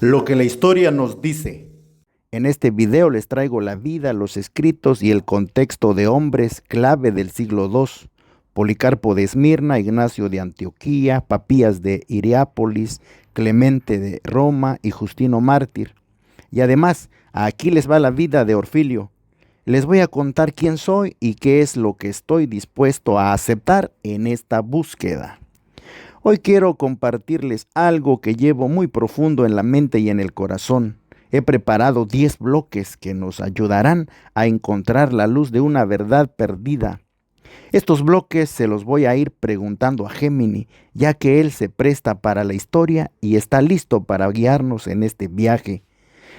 Lo que la historia nos dice. En este video les traigo la vida, los escritos y el contexto de hombres clave del siglo II. Policarpo de Esmirna, Ignacio de Antioquía, Papías de Hierápolis, Clemente de Roma y Justino Mártir. Y además, aquí les va la vida de Orfilio. Les voy a contar quién soy y qué es lo que estoy dispuesto a aceptar en esta búsqueda. Hoy quiero compartirles algo que llevo muy profundo en la mente y en el corazón. He preparado 10 bloques que nos ayudarán a encontrar la luz de una verdad perdida. Estos bloques se los voy a ir preguntando a Gémini, ya que él se presta para la historia y está listo para guiarnos en este viaje.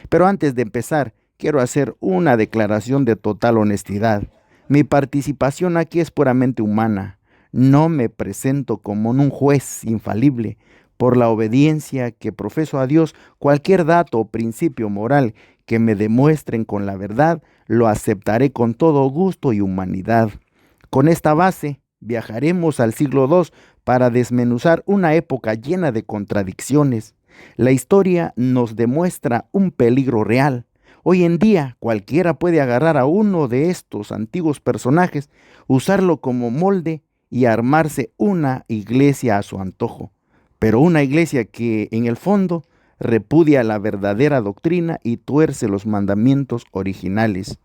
Pero antes de empezar, quiero hacer una declaración de total honestidad. Mi participación aquí es puramente humana. No me presento como un juez infalible. Por la obediencia que profeso a Dios, cualquier dato o principio moral que me demuestren con la verdad, lo aceptaré con todo gusto y humanidad. Con esta base, viajaremos al siglo II para desmenuzar una época llena de contradicciones. La historia nos demuestra un peligro real. Hoy en día, cualquiera puede agarrar a uno de estos antiguos personajes, usarlo como molde y armarse una iglesia a su antojo. Pero una iglesia que, en el fondo, repudia la verdadera doctrina y tuerce los mandamientos originales.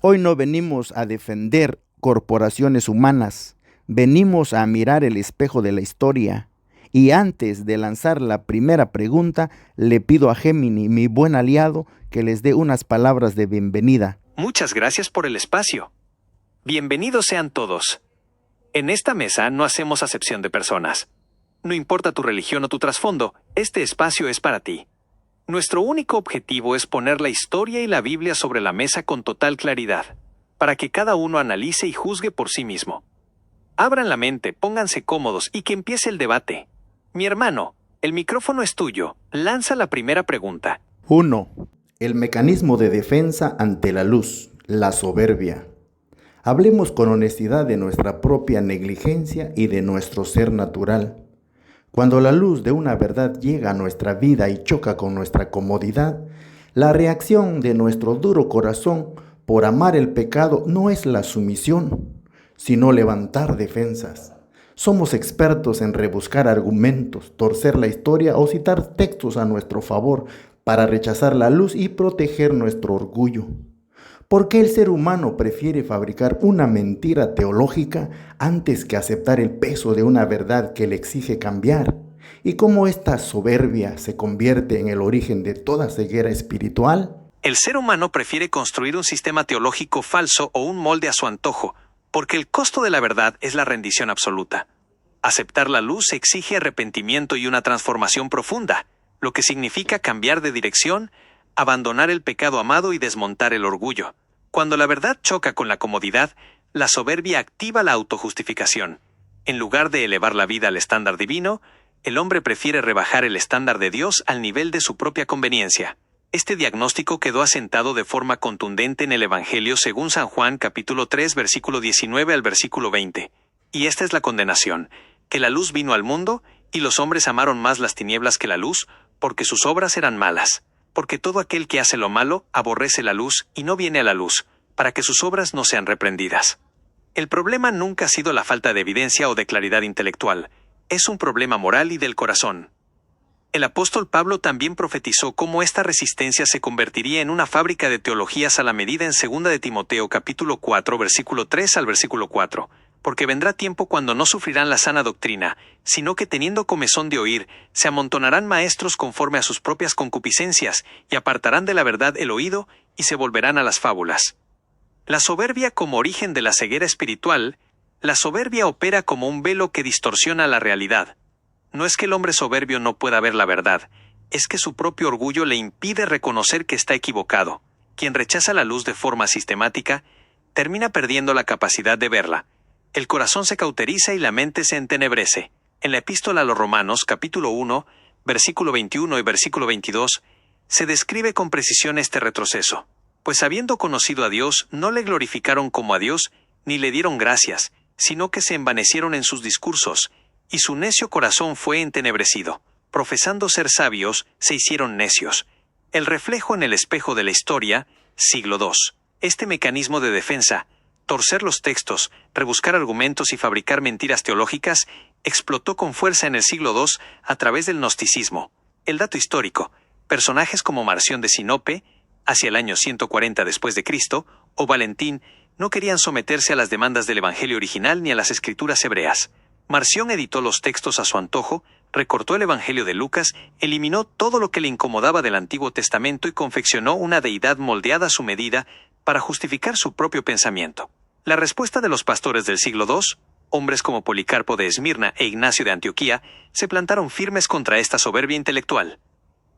Hoy no venimos a defender corporaciones humanas, venimos a mirar el espejo de la historia. Y antes de lanzar la primera pregunta, le pido a Gémini, mi buen aliado, que les dé unas palabras de bienvenida. Muchas gracias por el espacio. Bienvenidos sean todos. En esta mesa no hacemos acepción de personas. No importa tu religión o tu trasfondo, este espacio es para ti. Nuestro único objetivo es poner la historia y la Biblia sobre la mesa con total claridad, para que cada uno analice y juzgue por sí mismo. Abran la mente, pónganse cómodos y que empiece el debate. Mi hermano, el micrófono es tuyo. Lanza la primera pregunta. 1. El mecanismo de defensa ante la luz, la soberbia. Hablemos con honestidad de nuestra propia negligencia y de nuestro ser natural. Cuando la luz de una verdad llega a nuestra vida y choca con nuestra comodidad, la reacción de nuestro duro corazón por amar el pecado no es la sumisión, sino levantar defensas. Somos expertos en rebuscar argumentos, torcer la historia o citar textos a nuestro favor para rechazar la luz y proteger nuestro orgullo. ¿Por qué el ser humano prefiere fabricar una mentira teológica antes que aceptar el peso de una verdad que le exige cambiar? ¿Y cómo esta soberbia se convierte en el origen de toda ceguera espiritual? El ser humano prefiere construir un sistema teológico falso o un molde a su antojo, porque el costo de la verdad es la rendición absoluta. Aceptar la luz exige arrepentimiento y una transformación profunda, lo que significa cambiar de dirección, abandonar el pecado amado y desmontar el orgullo. Cuando la verdad choca con la comodidad, la soberbia activa la autojustificación. En lugar de elevar la vida al estándar divino, el hombre prefiere rebajar el estándar de Dios al nivel de su propia conveniencia. Este diagnóstico quedó asentado de forma contundente en el Evangelio según San Juan capítulo 3 versículo 19 al versículo 20. Y esta es la condenación, que la luz vino al mundo, y los hombres amaron más las tinieblas que la luz, porque sus obras eran malas. Porque todo aquel que hace lo malo aborrece la luz y no viene a la luz, para que sus obras no sean reprendidas. El problema nunca ha sido la falta de evidencia o de claridad intelectual. Es un problema moral y del corazón. El apóstol Pablo también profetizó cómo esta resistencia se convertiría en una fábrica de teologías a la medida en 2 de Timoteo capítulo 4 versículo 3 al versículo 4. Porque vendrá tiempo cuando no sufrirán la sana doctrina, sino que teniendo comezón de oír, se amontonarán maestros conforme a sus propias concupiscencias, y apartarán de la verdad el oído, y se volverán a las fábulas. La soberbia como origen de la ceguera espiritual. La soberbia opera como un velo que distorsiona la realidad. No es que el hombre soberbio no pueda ver la verdad, es que su propio orgullo le impide reconocer que está equivocado. Quien rechaza la luz de forma sistemática, termina perdiendo la capacidad de verla. El corazón se cauteriza y la mente se entenebrece. En la epístola a los Romanos, capítulo 1, versículo 21 y versículo 22, se describe con precisión este retroceso. Pues habiendo conocido a Dios, no le glorificaron como a Dios, ni le dieron gracias, sino que se envanecieron en sus discursos, y su necio corazón fue entenebrecido. profesando ser sabios, se hicieron necios. El reflejo en el espejo de la historia, siglo II. Este mecanismo de defensa, torcer los textos, rebuscar argumentos y fabricar mentiras teológicas, explotó con fuerza en el siglo II a través del gnosticismo. El dato histórico: personajes como Marción de Sinope, hacia el año 140 después de Cristo, o Valentín, no querían someterse a las demandas del Evangelio original ni a las escrituras hebreas. Marción editó los textos a su antojo, recortó el Evangelio de Lucas, eliminó todo lo que le incomodaba del Antiguo Testamento y confeccionó una deidad moldeada a su medida para justificar su propio pensamiento. La respuesta de los pastores del siglo II, hombres como Policarpo de Esmirna e Ignacio de Antioquía, se plantaron firmes contra esta soberbia intelectual.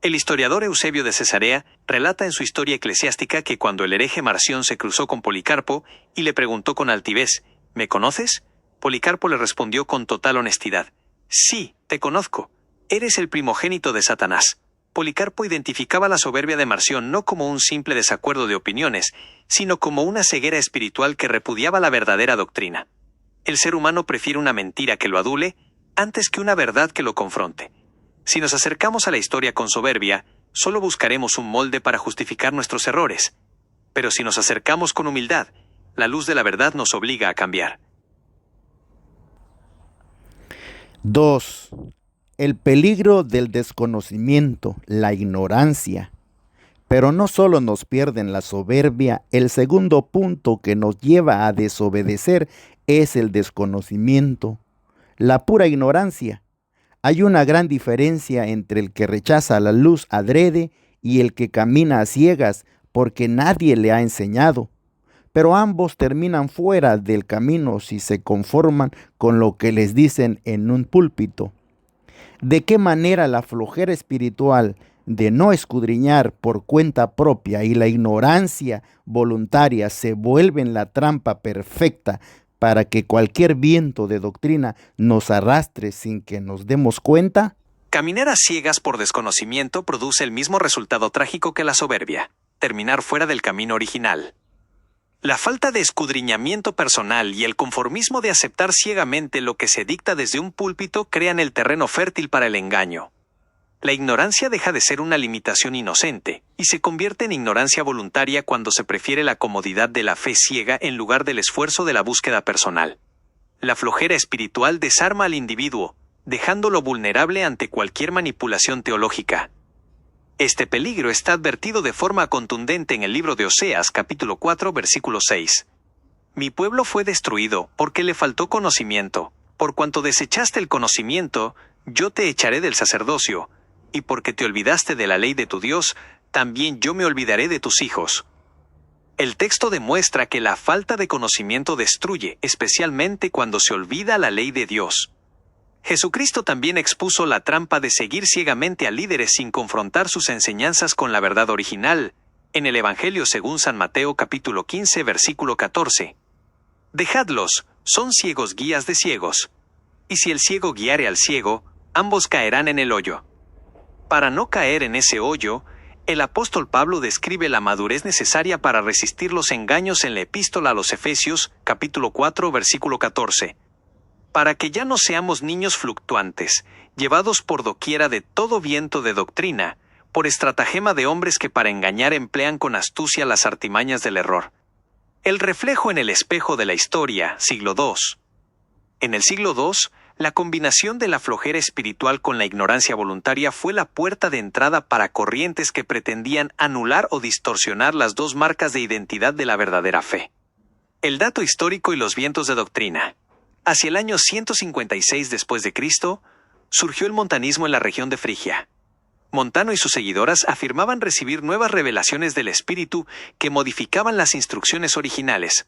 El historiador Eusebio de Cesarea relata en su historia eclesiástica que cuando el hereje Marción se cruzó con Policarpo y le preguntó con altivez: ¿me conoces?, Policarpo le respondió con total honestidad: sí, te conozco. Eres el primogénito de Satanás. Policarpo identificaba la soberbia de Marción no como un simple desacuerdo de opiniones, sino como una ceguera espiritual que repudiaba la verdadera doctrina. El ser humano prefiere una mentira que lo adule antes que una verdad que lo confronte. Si nos acercamos a la historia con soberbia, solo buscaremos un molde para justificar nuestros errores. Pero si nos acercamos con humildad, la luz de la verdad nos obliga a cambiar. 2. El peligro del desconocimiento, la ignorancia. Pero no solo nos pierden la soberbia, el segundo punto que nos lleva a desobedecer es el desconocimiento, la pura ignorancia. Hay una gran diferencia entre el que rechaza la luz adrede y el que camina a ciegas porque nadie le ha enseñado. Pero ambos terminan fuera del camino si se conforman con lo que les dicen en un púlpito. ¿De qué manera la flojera espiritual de no escudriñar por cuenta propia y la ignorancia voluntaria se vuelven la trampa perfecta para que cualquier viento de doctrina nos arrastre sin que nos demos cuenta? Caminar a ciegas por desconocimiento produce el mismo resultado trágico que la soberbia: terminar fuera del camino original. La falta de escudriñamiento personal y el conformismo de aceptar ciegamente lo que se dicta desde un púlpito crean el terreno fértil para el engaño. La ignorancia deja de ser una limitación inocente y se convierte en ignorancia voluntaria cuando se prefiere la comodidad de la fe ciega en lugar del esfuerzo de la búsqueda personal. La flojera espiritual desarma al individuo, dejándolo vulnerable ante cualquier manipulación teológica. Este peligro está advertido de forma contundente en el libro de Oseas, capítulo 4, versículo 6. Mi pueblo fue destruido porque le faltó conocimiento. Por cuanto desechaste el conocimiento, yo te echaré del sacerdocio, y porque te olvidaste de la ley de tu Dios, también yo me olvidaré de tus hijos. El texto demuestra que la falta de conocimiento destruye, especialmente cuando se olvida la ley de Dios. Jesucristo también expuso la trampa de seguir ciegamente a líderes sin confrontar sus enseñanzas con la verdad original, en el Evangelio según San Mateo capítulo 15 versículo 14. Dejadlos, son ciegos guías de ciegos. Y si el ciego guiare al ciego, ambos caerán en el hoyo. Para no caer en ese hoyo, el apóstol Pablo describe la madurez necesaria para resistir los engaños en la epístola a los Efesios, capítulo 4, versículo 14. Para que ya no seamos niños fluctuantes, llevados por doquiera de todo viento de doctrina, por estratagema de hombres que para engañar emplean con astucia las artimañas del error. El reflejo en el espejo de la historia, siglo II. En el siglo II, la combinación de la flojera espiritual con la ignorancia voluntaria fue la puerta de entrada para corrientes que pretendían anular o distorsionar las dos marcas de identidad de la verdadera fe. El dato histórico y los vientos de doctrina. Hacia el año 156 después de Cristo, surgió el montanismo en la región de Frigia. Montano y sus seguidoras afirmaban recibir nuevas revelaciones del Espíritu que modificaban las instrucciones originales.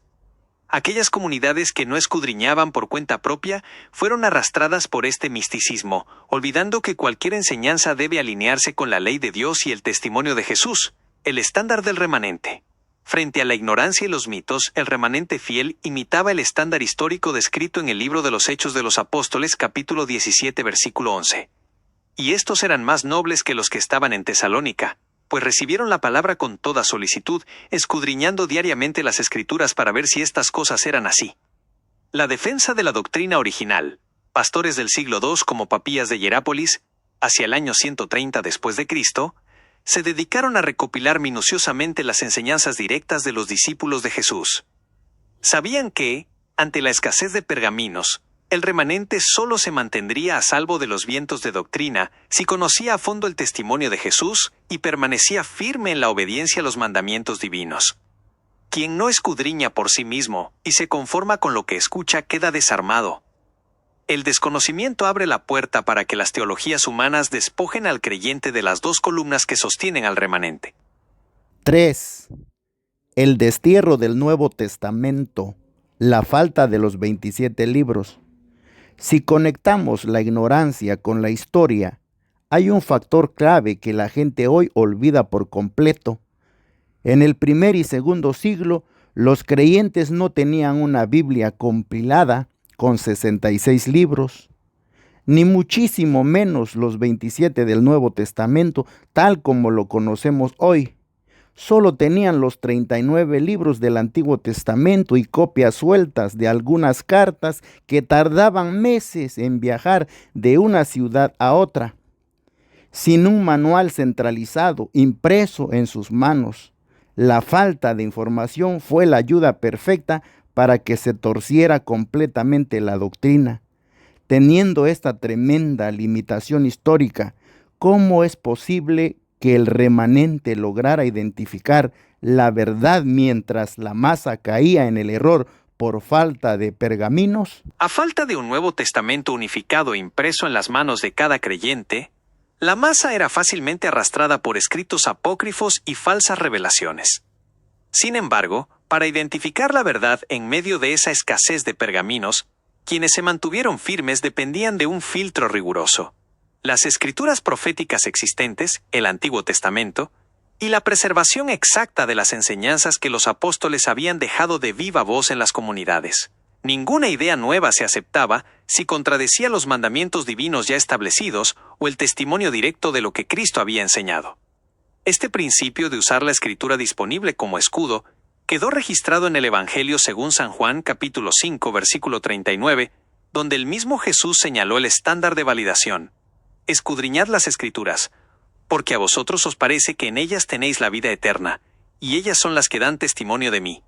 Aquellas comunidades que no escudriñaban por cuenta propia fueron arrastradas por este misticismo, olvidando que cualquier enseñanza debe alinearse con la ley de Dios y el testimonio de Jesús, el estándar del remanente. Frente a la ignorancia y los mitos, el remanente fiel imitaba el estándar histórico descrito en el libro de los Hechos de los Apóstoles, capítulo 17, versículo 11. Y estos eran más nobles que los que estaban en Tesalónica, pues recibieron la palabra con toda solicitud, escudriñando diariamente las Escrituras para ver si estas cosas eran así. La defensa de la doctrina original. Pastores del siglo II como Papías de Hierápolis, hacia el año 130 después de Cristo, se dedicaron a recopilar minuciosamente las enseñanzas directas de los discípulos de Jesús. Sabían que, ante la escasez de pergaminos, el remanente solo se mantendría a salvo de los vientos de doctrina si conocía a fondo el testimonio de Jesús y permanecía firme en la obediencia a los mandamientos divinos. Quien no escudriña por sí mismo y se conforma con lo que escucha queda desarmado. El desconocimiento abre la puerta para que las teologías humanas despojen al creyente de las dos columnas que sostienen al remanente. 3. El destierro del Nuevo Testamento, la falta de los 27 libros. Si conectamos la ignorancia con la historia, hay un factor clave que la gente hoy olvida por completo. En el primer y segundo siglo, los creyentes no tenían una Biblia compilada con 66 libros, ni muchísimo menos los 27 del Nuevo Testamento, tal como lo conocemos hoy. Solo tenían los 39 libros del Antiguo Testamento y copias sueltas de algunas cartas que tardaban meses en viajar de una ciudad a otra, sin un manual centralizado impreso en sus manos. La falta de información fue la ayuda perfecta para que se torciera completamente la doctrina. Teniendo esta tremenda limitación histórica, ¿cómo es posible que el remanente lograra identificar la verdad mientras la masa caía en el error por falta de pergaminos? A falta de un Nuevo Testamento unificado impreso en las manos de cada creyente, la masa era fácilmente arrastrada por escritos apócrifos y falsas revelaciones. Sin embargo, para identificar la verdad en medio de esa escasez de pergaminos, quienes se mantuvieron firmes dependían de un filtro riguroso: las escrituras proféticas existentes, el Antiguo Testamento, y la preservación exacta de las enseñanzas que los apóstoles habían dejado de viva voz en las comunidades. Ninguna idea nueva se aceptaba si contradecía los mandamientos divinos ya establecidos o el testimonio directo de lo que Cristo había enseñado. Este principio de usar la escritura disponible como escudo quedó registrado en el Evangelio según San Juan capítulo 5 versículo 39, donde el mismo Jesús señaló el estándar de validación: escudriñad las escrituras, porque a vosotros os parece que en ellas tenéis la vida eterna, y ellas son las que dan testimonio de mí.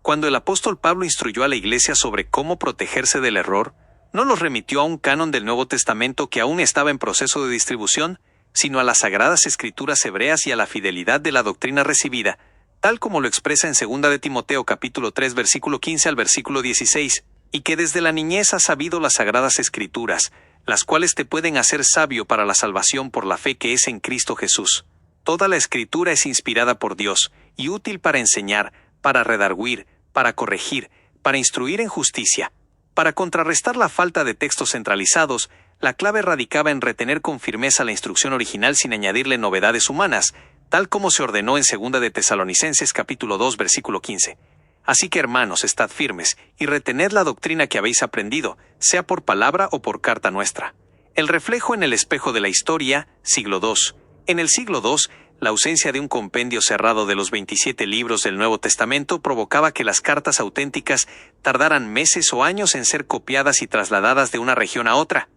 Cuando el apóstol Pablo instruyó a la iglesia sobre cómo protegerse del error, no los remitió a un canon del Nuevo Testamento que aún estaba en proceso de distribución, sino a las sagradas escrituras hebreas y a la fidelidad de la doctrina recibida, tal como lo expresa en 2 de Timoteo capítulo 3 versículo 15 al versículo 16, y que desde la niñez has sabido las sagradas escrituras, las cuales te pueden hacer sabio para la salvación por la fe que es en Cristo Jesús. Toda la escritura es inspirada por Dios y útil para enseñar, para redarguir, para corregir, para instruir en justicia. Para contrarrestar la falta de textos centralizados, la clave radicaba en retener con firmeza la instrucción original sin añadirle novedades humanas, tal como se ordenó en 2 de Tesalonicenses capítulo 2 versículo 15. Así que, hermanos, estad firmes y retened la doctrina que habéis aprendido, sea por palabra o por carta nuestra. El reflejo en el espejo de la historia, siglo II. En el siglo II, la ausencia de un compendio cerrado de los 27 libros del Nuevo Testamento provocaba que las cartas auténticas tardaran meses o años en ser copiadas y trasladadas de una región a otra.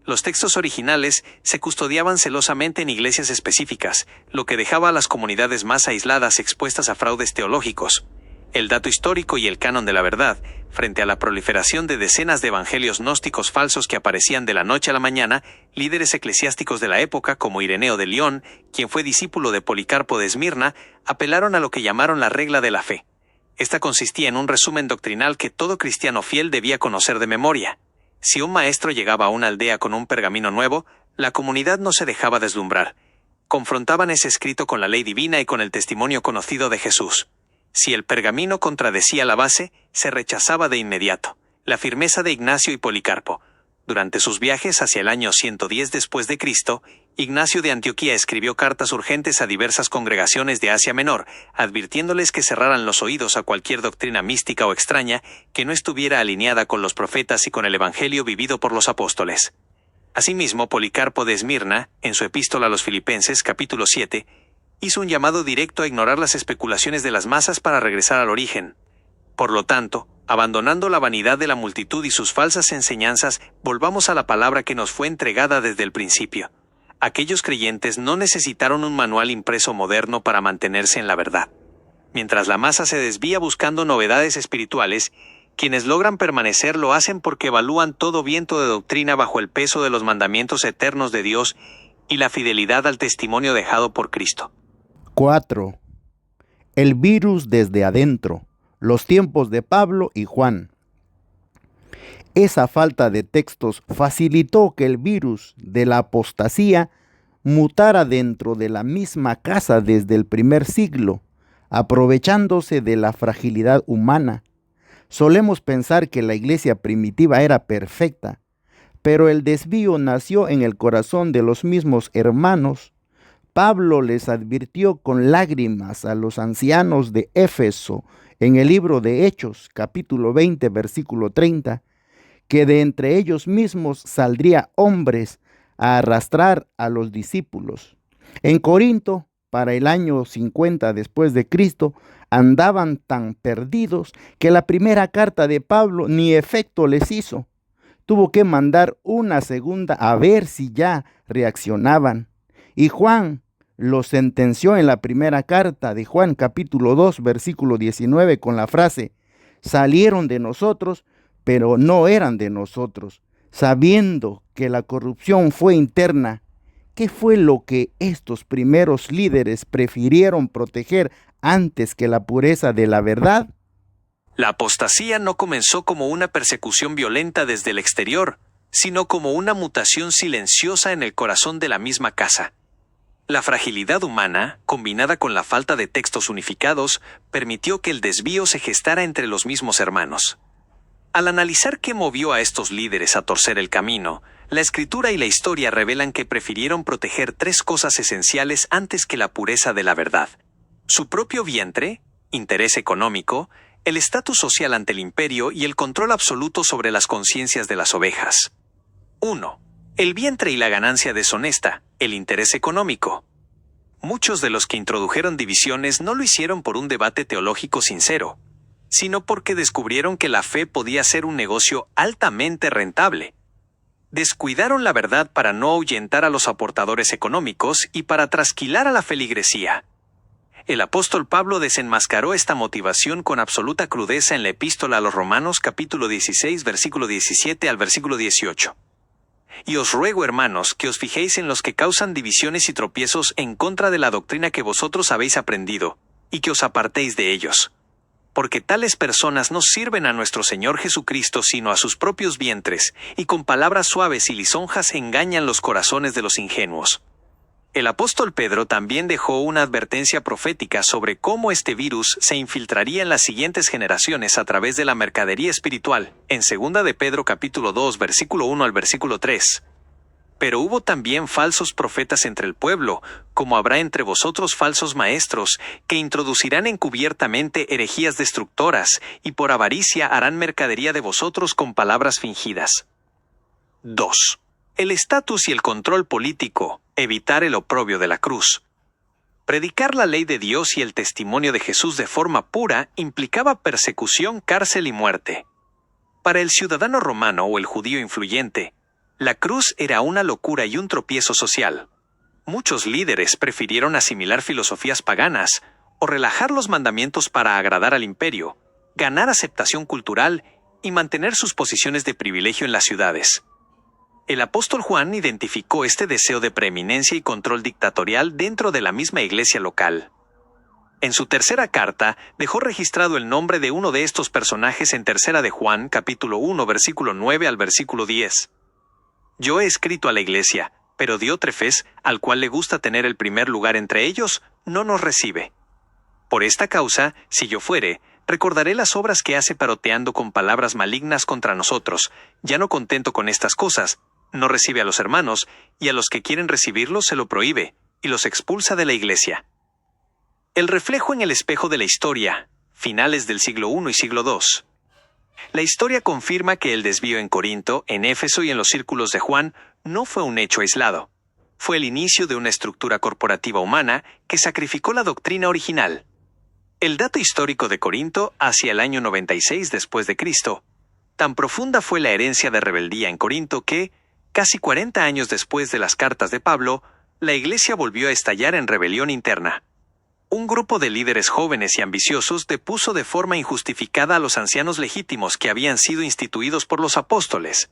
Los textos originales se custodiaban celosamente en iglesias específicas, lo que dejaba a las comunidades más aisladas expuestas a fraudes teológicos. El dato histórico y el canon de la verdad, frente a la proliferación de decenas de evangelios gnósticos falsos que aparecían de la noche a la mañana, líderes eclesiásticos de la época, como Ireneo de León, quien fue discípulo de Policarpo de Esmirna, apelaron a lo que llamaron la regla de la fe. Esta consistía en un resumen doctrinal que todo cristiano fiel debía conocer de memoria. Si un maestro llegaba a una aldea con un pergamino nuevo, la comunidad no se dejaba deslumbrar. Confrontaban ese escrito con la ley divina y con el testimonio conocido de Jesús. Si el pergamino contradecía la base, se rechazaba de inmediato. La firmeza de Ignacio y Policarpo. Durante sus viajes hacia el año 110 después de Cristo, Ignacio de Antioquía escribió cartas urgentes a diversas congregaciones de Asia Menor, advirtiéndoles que cerraran los oídos a cualquier doctrina mística o extraña que no estuviera alineada con los profetas y con el evangelio vivido por los apóstoles. Asimismo, Policarpo de Esmirna, en su epístola a los Filipenses, capítulo 7, hizo un llamado directo a ignorar las especulaciones de las masas para regresar al origen. Por lo tanto, abandonando la vanidad de la multitud y sus falsas enseñanzas, volvamos a la palabra que nos fue entregada desde el principio. Aquellos creyentes no necesitaron un manual impreso moderno para mantenerse en la verdad. Mientras la masa se desvía buscando novedades espirituales, quienes logran permanecer lo hacen porque evalúan todo viento de doctrina bajo el peso de los mandamientos eternos de Dios y la fidelidad al testimonio dejado por Cristo. 4. El virus desde adentro. Los tiempos de Pablo y Juan. Esa falta de textos facilitó que el virus de la apostasía mutara dentro de la misma casa desde el primer siglo, aprovechándose de la fragilidad humana. Solemos pensar que la iglesia primitiva era perfecta, pero el desvío nació en el corazón de los mismos hermanos. Pablo les advirtió con lágrimas a los ancianos de Éfeso en el libro de Hechos, capítulo 20, versículo 30, que de entre ellos mismos saldría hombres a arrastrar a los discípulos. En Corinto, para el año 50 después de Cristo, andaban tan perdidos que la primera carta de Pablo ni efecto les hizo. Tuvo que mandar una segunda a ver si ya reaccionaban. Y Juan los sentenció en la primera carta de Juan, capítulo 2, versículo 19, con la frase: salieron de nosotros, pero no eran de nosotros, sabiendo que la corrupción fue interna. ¿Qué fue lo que estos primeros líderes prefirieron proteger antes que la pureza de la verdad? La apostasía no comenzó como una persecución violenta desde el exterior, sino como una mutación silenciosa en el corazón de la misma casa. La fragilidad humana, combinada con la falta de textos unificados, permitió que el desvío se gestara entre los mismos hermanos. Al analizar qué movió a estos líderes a torcer el camino, la Escritura y la historia revelan que prefirieron proteger tres cosas esenciales antes que la pureza de la verdad: su propio vientre, interés económico, el estatus social ante el imperio y el control absoluto sobre las conciencias de las ovejas. 1. El vientre y la ganancia deshonesta, el interés económico. Muchos de los que introdujeron divisiones no lo hicieron por un debate teológico sincero, sino porque descubrieron que la fe podía ser un negocio altamente rentable. Descuidaron la verdad para no ahuyentar a los aportadores económicos y para trasquilar a la feligresía. El apóstol Pablo desenmascaró esta motivación con absoluta crudeza en la epístola a los Romanos, capítulo 16, versículo 17 al versículo 18. Y os ruego, hermanos, que os fijéis en los que causan divisiones y tropiezos en contra de la doctrina que vosotros habéis aprendido, y que os apartéis de ellos. Porque tales personas no sirven a nuestro Señor Jesucristo sino a sus propios vientres, y con palabras suaves y lisonjas engañan los corazones de los ingenuos. El apóstol Pedro también dejó una advertencia profética sobre cómo este virus se infiltraría en las siguientes generaciones a través de la mercadería espiritual, en 2 de Pedro capítulo 2, versículo 1 al versículo 3. Pero hubo también falsos profetas entre el pueblo, como habrá entre vosotros falsos maestros, que introducirán encubiertamente herejías destructoras, y por avaricia harán mercadería de vosotros con palabras fingidas. 2. El estatus y el control político, evitar el oprobio de la cruz. Predicar la ley de Dios y el testimonio de Jesús de forma pura implicaba persecución, cárcel y muerte. Para el ciudadano romano o el judío influyente, la cruz era una locura y un tropiezo social. Muchos líderes prefirieron asimilar filosofías paganas o relajar los mandamientos para agradar al imperio, ganar aceptación cultural y mantener sus posiciones de privilegio en las ciudades. El apóstol Juan identificó este deseo de preeminencia y control dictatorial dentro de la misma iglesia local. En su tercera carta, dejó registrado el nombre de uno de estos personajes en 3 de Juan, capítulo 1, versículo 9 al versículo 10. Yo he escrito a la iglesia, pero Diótrefes, al cual le gusta tener el primer lugar entre ellos, no nos recibe. Por esta causa, si yo fuere, recordaré las obras que hace paroteando con palabras malignas contra nosotros. Ya no contento con estas cosas, no recibe a los hermanos, y a los que quieren recibirlos se lo prohíbe, y los expulsa de la iglesia. El reflejo en el espejo de la historia, finales del siglo I y siglo II. La historia confirma que el desvío en Corinto, en Éfeso y en los círculos de Juan no fue un hecho aislado. Fue el inicio de una estructura corporativa humana que sacrificó la doctrina original. El dato histórico de Corinto hacia el año 96 después de Cristo. Tan profunda fue la herencia de rebeldía en Corinto que, casi 40 años después de las cartas de Pablo, la Iglesia volvió a estallar en rebelión interna. Un grupo de líderes jóvenes y ambiciosos depuso de forma injustificada a los ancianos legítimos que habían sido instituidos por los apóstoles.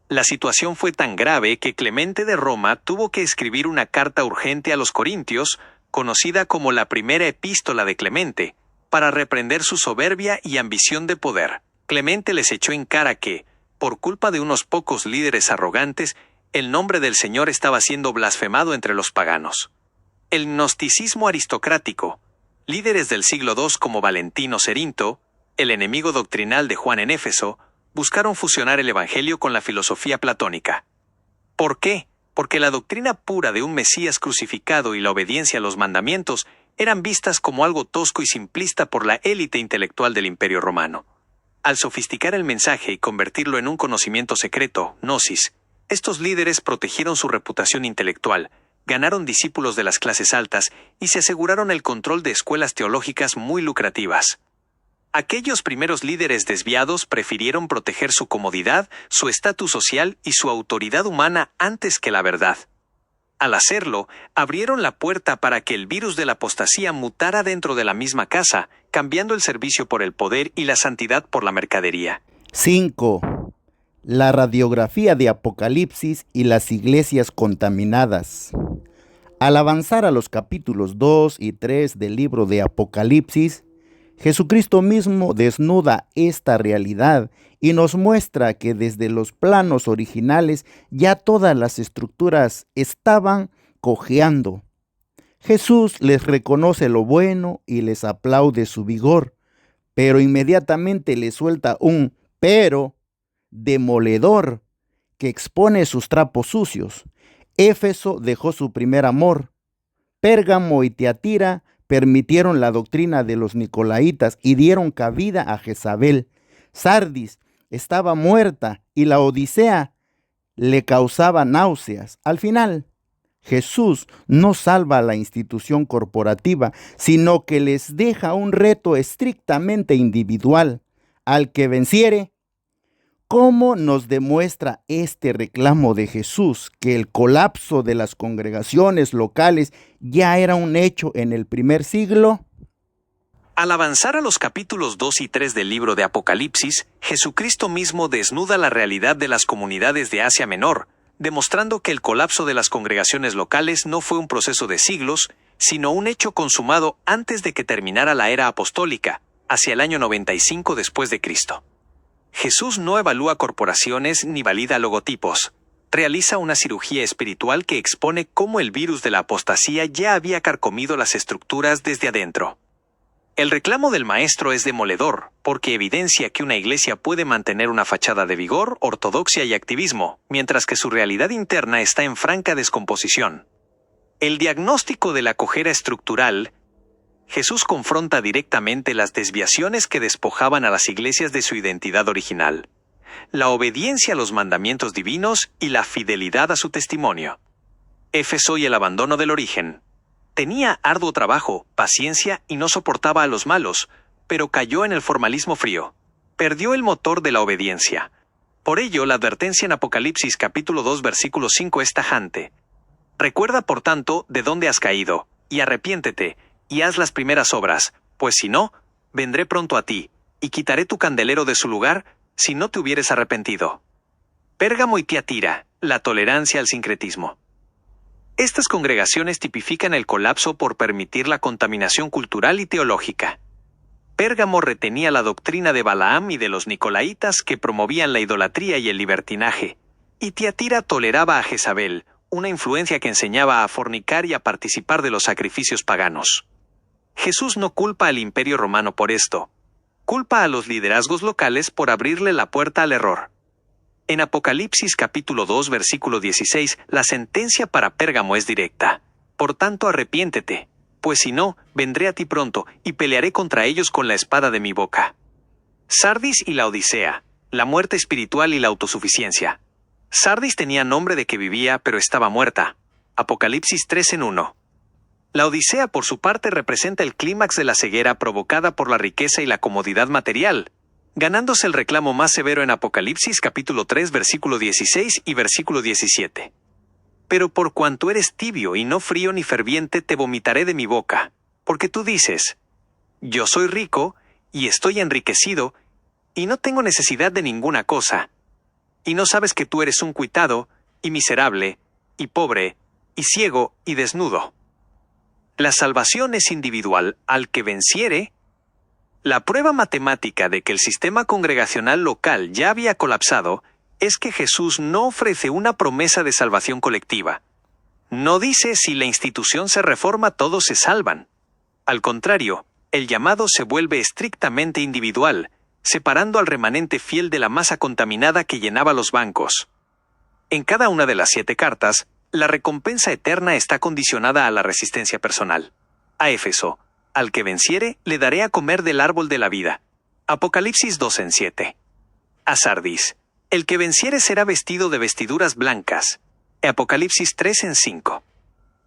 La situación fue tan grave que Clemente de Roma tuvo que escribir una carta urgente a los Corintios, conocida como la primera epístola de Clemente, para reprender su soberbia y ambición de poder. Clemente les echó en cara que, por culpa de unos pocos líderes arrogantes, el nombre del Señor estaba siendo blasfemado entre los paganos. El gnosticismo aristocrático, líderes del siglo II como Valentino Cerinto, el enemigo doctrinal de Juan en Éfeso, buscaron fusionar el Evangelio con la filosofía platónica. ¿Por qué? Porque la doctrina pura de un Mesías crucificado y la obediencia a los mandamientos eran vistas como algo tosco y simplista por la élite intelectual del Imperio Romano. Al sofisticar el mensaje y convertirlo en un conocimiento secreto, gnosis, estos líderes protegieron su reputación intelectual, ganaron discípulos de las clases altas y se aseguraron el control de escuelas teológicas muy lucrativas. Aquellos primeros líderes desviados prefirieron proteger su comodidad, su estatus social y su autoridad humana antes que la verdad. Al hacerlo, abrieron la puerta para que el virus de la apostasía mutara dentro de la misma casa, cambiando el servicio por el poder y la santidad por la mercadería. 5. La radiografía de Apocalipsis y las iglesias contaminadas. Al avanzar a los capítulos 2 y 3 del libro de Apocalipsis, Jesucristo mismo desnuda esta realidad y nos muestra que desde los planos originales ya todas las estructuras estaban cojeando. Jesús les reconoce lo bueno y les aplaude su vigor, pero inmediatamente les suelta un pero demoledor que expone sus trapos sucios. Éfeso dejó su primer amor. Pérgamo y Tiatira permitieron la doctrina de los nicolaítas y dieron cabida a Jezabel. Sardis estaba muerta y la Odisea le causaba náuseas. Al final, Jesús no salva a la institución corporativa, sino que les deja un reto estrictamente individual. Al que venciere. ¿Cómo nos demuestra este reclamo de Jesús que el colapso de las congregaciones locales ya era un hecho en el primer siglo? Al avanzar a los capítulos 2 y 3 del libro de Apocalipsis, Jesucristo mismo desnuda la realidad de las comunidades de Asia Menor, demostrando que el colapso de las congregaciones locales no fue un proceso de siglos, sino un hecho consumado antes de que terminara la era apostólica, hacia el año 95 después de Cristo. Jesús no evalúa corporaciones ni valida logotipos. Realiza una cirugía espiritual que expone cómo el virus de la apostasía ya había carcomido las estructuras desde adentro. El reclamo del maestro es demoledor, porque evidencia que una iglesia puede mantener una fachada de vigor, ortodoxia y activismo, mientras que su realidad interna está en franca descomposición. El diagnóstico de la cojera estructural. Jesús confronta directamente las desviaciones que despojaban a las iglesias de su identidad original, la obediencia a los mandamientos divinos y la fidelidad a su testimonio. Éfeso y el abandono del origen. Tenía arduo trabajo, paciencia y no soportaba a los malos, pero cayó en el formalismo frío. Perdió el motor de la obediencia. Por ello, la advertencia en Apocalipsis capítulo 2 versículo 5 es tajante. Recuerda, por tanto, de dónde has caído, y arrepiéntete, y haz las primeras obras, pues si no, vendré pronto a ti, y quitaré tu candelero de su lugar, si no te hubieres arrepentido. Pérgamo y Tiatira, la tolerancia al sincretismo. Estas congregaciones tipifican el colapso por permitir la contaminación cultural y teológica. Pérgamo retenía la doctrina de Balaam y de los nicolaítas que promovían la idolatría y el libertinaje, y Tiatira toleraba a Jezabel, una influencia que enseñaba a fornicar y a participar de los sacrificios paganos. Jesús no culpa al Imperio Romano por esto. Culpa a los liderazgos locales por abrirle la puerta al error. En Apocalipsis capítulo 2 versículo 16, la sentencia para Pérgamo es directa. Por tanto, arrepiéntete, pues si no, vendré a ti pronto y pelearé contra ellos con la espada de mi boca. Sardis y la Odisea, la muerte espiritual y la autosuficiencia. Sardis tenía nombre de que vivía, pero estaba muerta. Apocalipsis 3:1. La Odisea, por su parte, representa el clímax de la ceguera provocada por la riqueza y la comodidad material, ganándose el reclamo más severo en Apocalipsis capítulo 3 versículo 16 y versículo 17. Pero por cuanto eres tibio y no frío ni ferviente, te vomitaré de mi boca. Porque tú dices, yo soy rico y estoy enriquecido, y no tengo necesidad de ninguna cosa. Y no sabes que tú eres un cuitado, y miserable, y pobre, y ciego, y desnudo. La salvación es individual al que venciere. La prueba matemática de que el sistema congregacional local ya había colapsado es que Jesús no ofrece una promesa de salvación colectiva. No dice si la institución se reforma todos se salvan. Al contrario, el llamado se vuelve estrictamente individual, separando al remanente fiel de la masa contaminada que llenaba los bancos. En cada una de las 7 cartas, la recompensa eterna está condicionada a la resistencia personal. A Éfeso, al que venciere, le daré a comer del árbol de la vida. Apocalipsis 2:7. A Sardis, el que venciere será vestido de vestiduras blancas. Apocalipsis 3:5.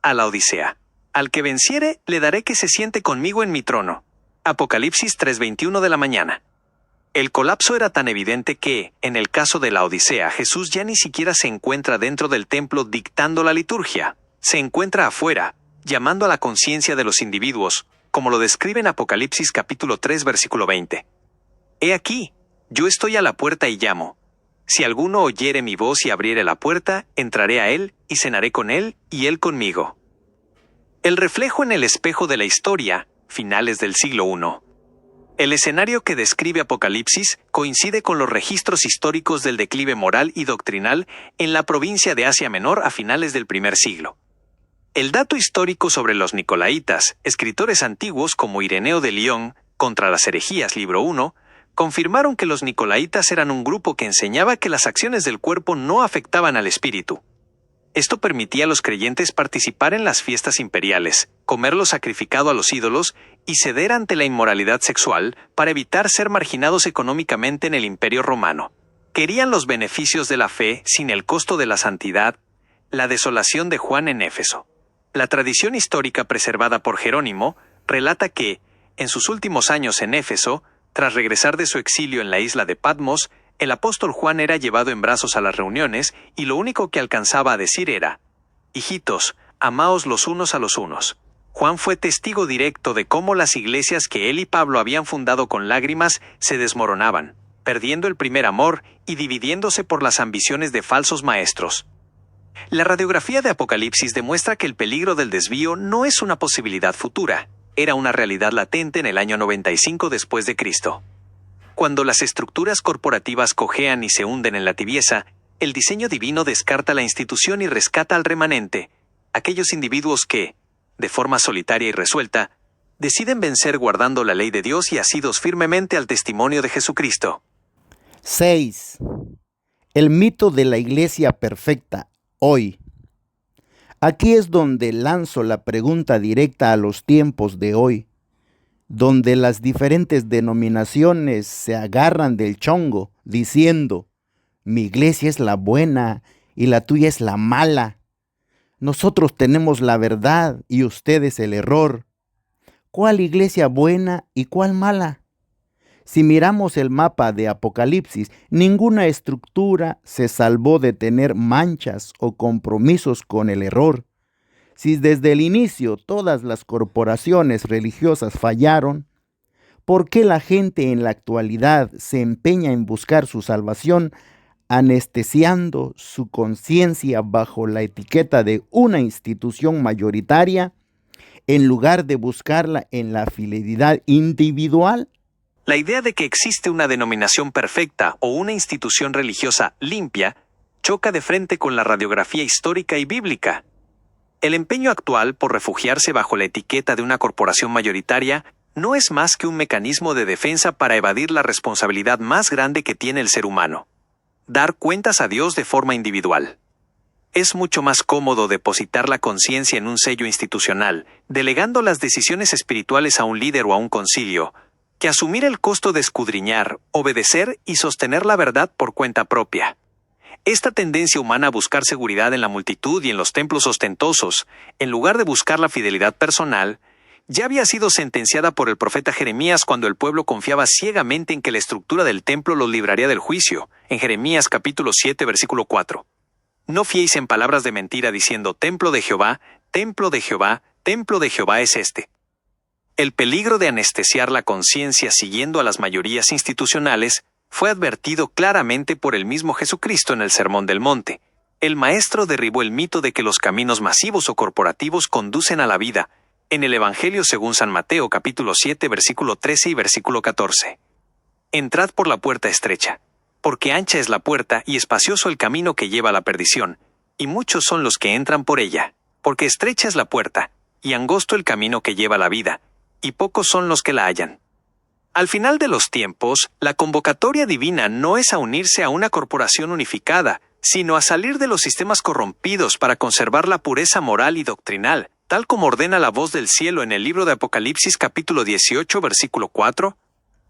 A la Odisea, al que venciere, le daré que se siente conmigo en mi trono. Apocalipsis 3:21 de la mañana. El colapso era tan evidente que, en el caso de la Odisea, Jesús ya ni siquiera se encuentra dentro del templo dictando la liturgia. Se encuentra afuera, llamando a la conciencia de los individuos, como lo describe en Apocalipsis capítulo 3 versículo 20. He aquí, yo estoy a la puerta y llamo. Si alguno oyere mi voz y abriere la puerta, entraré a él, y cenaré con él, y él conmigo. El reflejo en el espejo de la historia, finales del siglo I. El escenario que describe Apocalipsis coincide con los registros históricos del declive moral y doctrinal en la provincia de Asia Menor a finales del I siglo. El dato histórico sobre los Nicolaitas, escritores antiguos como Ireneo de Lyon, Contra las herejías, libro 1, confirmaron que los Nicolaitas eran un grupo que enseñaba que las acciones del cuerpo no afectaban al espíritu. Esto permitía a los creyentes participar en las fiestas imperiales, comer lo sacrificado a los ídolos y ceder ante la inmoralidad sexual para evitar ser marginados económicamente en el Imperio Romano. Querían los beneficios de la fe sin el costo de la santidad, la desolación de Juan en Éfeso. La tradición histórica preservada por Jerónimo relata que, en sus últimos años en Éfeso, tras regresar de su exilio en la isla de Patmos, el apóstol Juan era llevado en brazos a las reuniones y lo único que alcanzaba a decir era: «Hijitos, amaos los unos a los unos». Juan fue testigo directo de cómo las iglesias que él y Pablo habían fundado con lágrimas se desmoronaban, perdiendo el primer amor y dividiéndose por las ambiciones de falsos maestros. La radiografía de Apocalipsis demuestra que el peligro del desvío no es una posibilidad futura, era una realidad latente en el año 95 después de Cristo. Cuando las estructuras corporativas cojean y se hunden en la tibieza, el diseño divino descarta la institución y rescata al remanente, aquellos individuos que, de forma solitaria y resuelta, deciden vencer guardando la ley de Dios y asidos firmemente al testimonio de Jesucristo. 6. El mito de la iglesia perfecta, hoy. Aquí es donde lanzo la pregunta directa a los tiempos de hoy, donde las diferentes denominaciones se agarran del chongo, diciendo: mi iglesia es la buena y la tuya es la mala. Nosotros tenemos la verdad y ustedes el error. ¿Cuál iglesia buena y cuál mala? Si miramos el mapa de Apocalipsis, ninguna estructura se salvó de tener manchas o compromisos con el error. Si desde el inicio todas las corporaciones religiosas fallaron, ¿por qué la gente en la actualidad se empeña en buscar su salvación anestesiando su conciencia bajo la etiqueta de una institución mayoritaria en lugar de buscarla en la fidelidad individual? La idea de que existe una denominación perfecta o una institución religiosa limpia choca de frente con la radiografía histórica y bíblica. El empeño actual por refugiarse bajo la etiqueta de una corporación mayoritaria no es más que un mecanismo de defensa para evadir la responsabilidad más grande que tiene el ser humano: dar cuentas a Dios de forma individual. Es mucho más cómodo depositar la conciencia en un sello institucional, delegando las decisiones espirituales a un líder o a un concilio, que asumir el costo de escudriñar, obedecer y sostener la verdad por cuenta propia. Esta tendencia humana a buscar seguridad en la multitud y en los templos ostentosos, en lugar de buscar la fidelidad personal, ya había sido sentenciada por el profeta Jeremías cuando el pueblo confiaba ciegamente en que la estructura del templo los libraría del juicio, en Jeremías capítulo 7 versículo 4. No fiéis en palabras de mentira diciendo templo de Jehová, templo de Jehová, templo de Jehová es este. El peligro de anestesiar la conciencia siguiendo a las mayorías institucionales fue advertido claramente por el mismo Jesucristo en el Sermón del Monte. El Maestro derribó el mito de que los caminos masivos o corporativos conducen a la vida, en el Evangelio según San Mateo capítulo 7 versículo 13 y versículo 14. Entrad por la puerta estrecha, porque ancha es la puerta y espacioso el camino que lleva a la perdición, y muchos son los que entran por ella, porque estrecha es la puerta, y angosto el camino que lleva a la vida, y pocos son los que la hallan. Al final de los tiempos, la convocatoria divina no es a unirse a una corporación unificada, sino a salir de los sistemas corrompidos para conservar la pureza moral y doctrinal, tal como ordena la voz del cielo en el libro de Apocalipsis capítulo 18 versículo 4.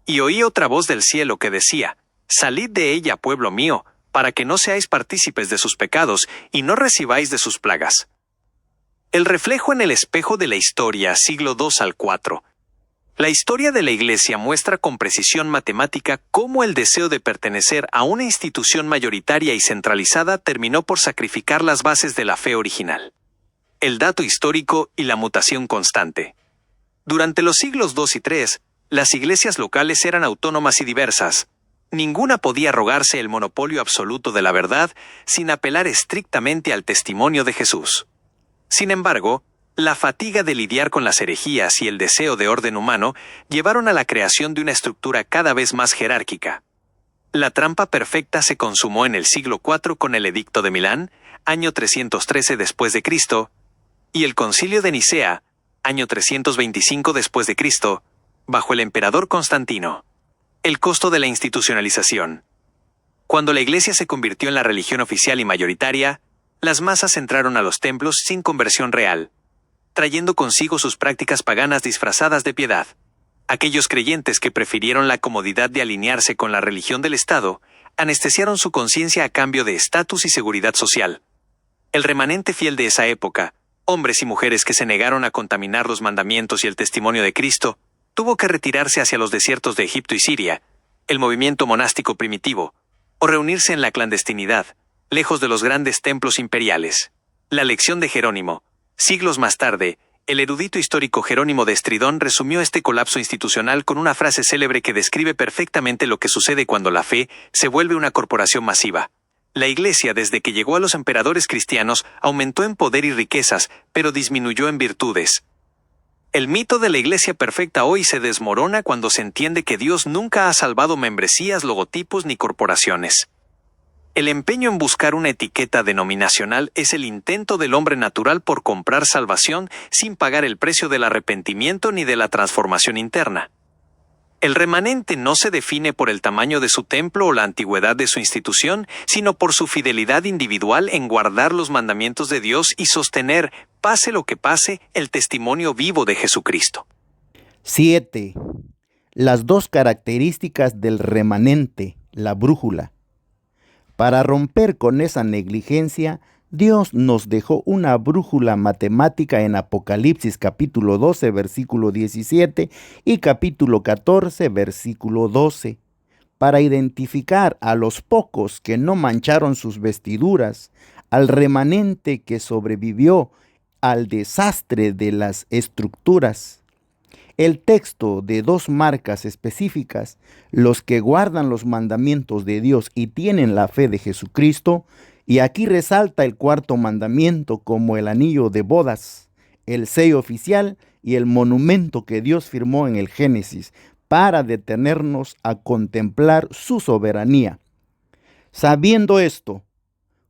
Y oí otra voz del cielo que decía: Salid de ella, pueblo mío, para que no seáis partícipes de sus pecados y no recibáis de sus plagas. El reflejo en el espejo de la historia, siglo II al IV. La historia de la Iglesia muestra con precisión matemática cómo el deseo de pertenecer a una institución mayoritaria y centralizada terminó por sacrificar las bases de la fe original. El dato histórico y la mutación constante. Durante los siglos II y III, las iglesias locales eran autónomas y diversas. Ninguna podía arrogarse el monopolio absoluto de la verdad sin apelar estrictamente al testimonio de Jesús. Sin embargo, la fatiga de lidiar con las herejías y el deseo de orden humano llevaron a la creación de una estructura cada vez más jerárquica. La trampa perfecta se consumó en el siglo IV con el Edicto de Milán, año 313 después de Cristo, y el Concilio de Nicea, año 325 después de Cristo, bajo el emperador Constantino. El costo de la institucionalización. Cuando la Iglesia se convirtió en la religión oficial y mayoritaria, las masas entraron a los templos sin conversión real, trayendo consigo sus prácticas paganas disfrazadas de piedad. Aquellos creyentes que prefirieron la comodidad de alinearse con la religión del Estado, anestesiaron su conciencia a cambio de estatus y seguridad social. El remanente fiel de esa época, hombres y mujeres que se negaron a contaminar los mandamientos y el testimonio de Cristo, tuvo que retirarse hacia los desiertos de Egipto y Siria, el movimiento monástico primitivo, o reunirse en la clandestinidad, lejos de los grandes templos imperiales. La lección de Jerónimo. Siglos más tarde, el erudito histórico Jerónimo de Estridón resumió este colapso institucional con una frase célebre que describe perfectamente lo que sucede cuando la fe se vuelve una corporación masiva. La Iglesia, desde que llegó a los emperadores cristianos, aumentó en poder y riquezas, pero disminuyó en virtudes. El mito de la Iglesia perfecta hoy se desmorona cuando se entiende que Dios nunca ha salvado membresías, logotipos ni corporaciones. El empeño en buscar una etiqueta denominacional es el intento del hombre natural por comprar salvación sin pagar el precio del arrepentimiento ni de la transformación interna. El remanente no se define por el tamaño de su templo o la antigüedad de su institución, sino por su fidelidad individual en guardar los mandamientos de Dios y sostener, pase lo que pase, el testimonio vivo de Jesucristo. 7. Las dos características del remanente, la brújula. Para romper con esa negligencia, Dios nos dejó una brújula matemática en Apocalipsis capítulo 12, versículo 17 y capítulo 14, versículo 12, para identificar a los pocos que no mancharon sus vestiduras, al remanente que sobrevivió al desastre de las estructuras. El texto de dos marcas específicas, los que guardan los mandamientos de Dios y tienen la fe de Jesucristo, y aquí resalta el cuarto mandamiento como el anillo de bodas, el sello oficial y el monumento que Dios firmó en el Génesis para detenernos a contemplar su soberanía. Sabiendo esto,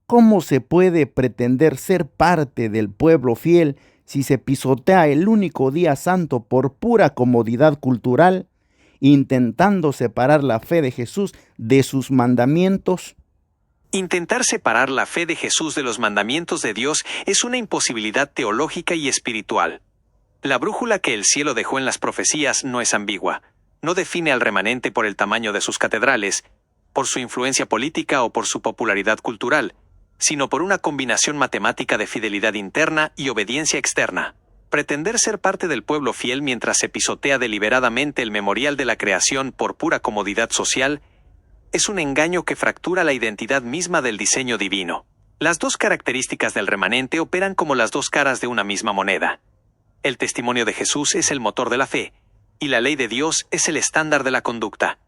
¿cómo se puede pretender ser parte del pueblo fiel si se pisotea el único día santo por pura comodidad cultural, intentando separar la fe de Jesús de sus mandamientos? Intentar separar la fe de Jesús de los mandamientos de Dios es una imposibilidad teológica y espiritual. La brújula que el cielo dejó en las profecías no es ambigua. No define al remanente por el tamaño de sus catedrales, por su influencia política o por su popularidad cultural, sino por una combinación matemática de fidelidad interna y obediencia externa. Pretender ser parte del pueblo fiel mientras se pisotea deliberadamente el memorial de la creación por pura comodidad social es un engaño que fractura la identidad misma del diseño divino. Las dos características del remanente operan como las dos caras de una misma moneda. El testimonio de Jesús es el motor de la fe, y la ley de Dios es el estándar de la conducta.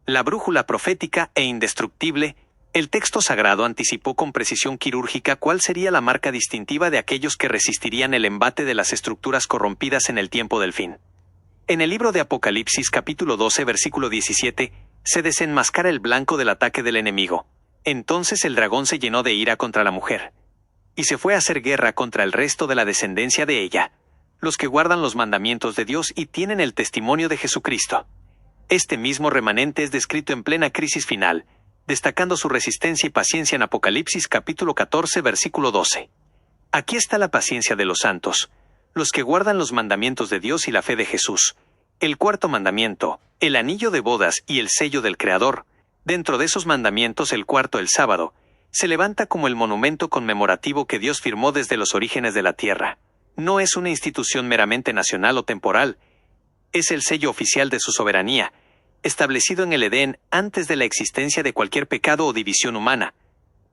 La brújula profética e indestructible, el texto sagrado anticipó con precisión quirúrgica cuál sería la marca distintiva de aquellos que resistirían el embate de las estructuras corrompidas en el tiempo del fin. En el libro de Apocalipsis capítulo 12 versículo 17, se desenmascara el blanco del ataque del enemigo. Entonces el dragón se llenó de ira contra la mujer, y se fue a hacer guerra contra el resto de la descendencia de ella, los que guardan los mandamientos de Dios y tienen el testimonio de Jesucristo. Este mismo remanente es descrito en plena crisis final, destacando su resistencia y paciencia en Apocalipsis capítulo 14 versículo 12. Aquí está la paciencia de los santos, los que guardan los mandamientos de Dios y la fe de Jesús. El cuarto mandamiento, el anillo de bodas y el sello del Creador. Dentro de esos mandamientos, el cuarto, el sábado, se levanta como el monumento conmemorativo que Dios firmó desde los orígenes de la tierra. No es una institución meramente nacional o temporal, es el sello oficial de su soberanía, establecido en el Edén antes de la existencia de cualquier pecado o división humana,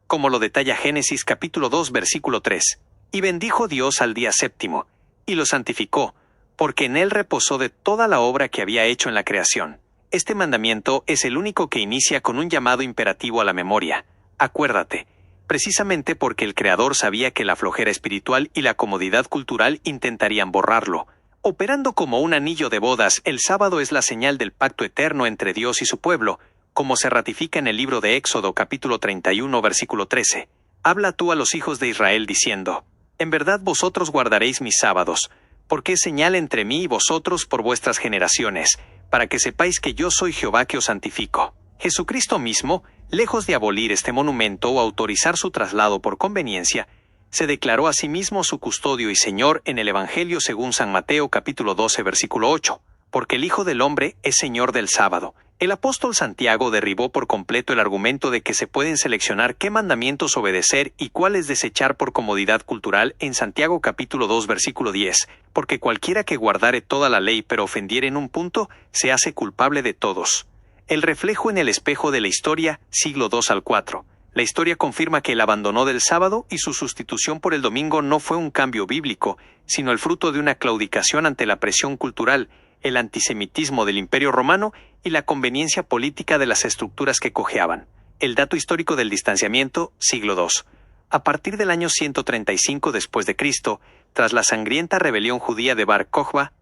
como lo detalla Génesis capítulo 2 versículo 3. Y bendijo Dios al día séptimo, y lo santificó, porque en él reposó de toda la obra que había hecho en la creación. Este mandamiento es el único que inicia con un llamado imperativo a la memoria. Acuérdate, precisamente porque el Creador sabía que la flojera espiritual y la comodidad cultural intentarían borrarlo. Operando como un anillo de bodas, el sábado es la señal del pacto eterno entre Dios y su pueblo, como se ratifica en el libro de Éxodo capítulo 31 versículo 13. Habla tú a los hijos de Israel diciendo: en verdad vosotros guardaréis mis sábados, porque es señal entre mí y vosotros por vuestras generaciones, para que sepáis que yo soy Jehová que os santifico. Jesucristo mismo, lejos de abolir este monumento o autorizar su traslado por conveniencia, se declaró a sí mismo su custodio y Señor en el Evangelio según San Mateo capítulo 12 versículo 8, porque el Hijo del Hombre es Señor del sábado. El apóstol Santiago derribó por completo el argumento de que se pueden seleccionar qué mandamientos obedecer y cuáles desechar por comodidad cultural en Santiago capítulo 2 versículo 10, porque cualquiera que guardare toda la ley pero ofendiere en un punto, se hace culpable de todos. El reflejo en el espejo de la historia, siglo II al IV. La historia confirma que el abandono del sábado y su sustitución por el domingo no fue un cambio bíblico, sino el fruto de una claudicación ante la presión cultural, el antisemitismo del Imperio Romano y la conveniencia política de las estructuras que cojeaban. El dato histórico del distanciamiento, siglo II. A partir del año 135 después de Cristo, tras la sangrienta rebelión judía de Bar Kokhba,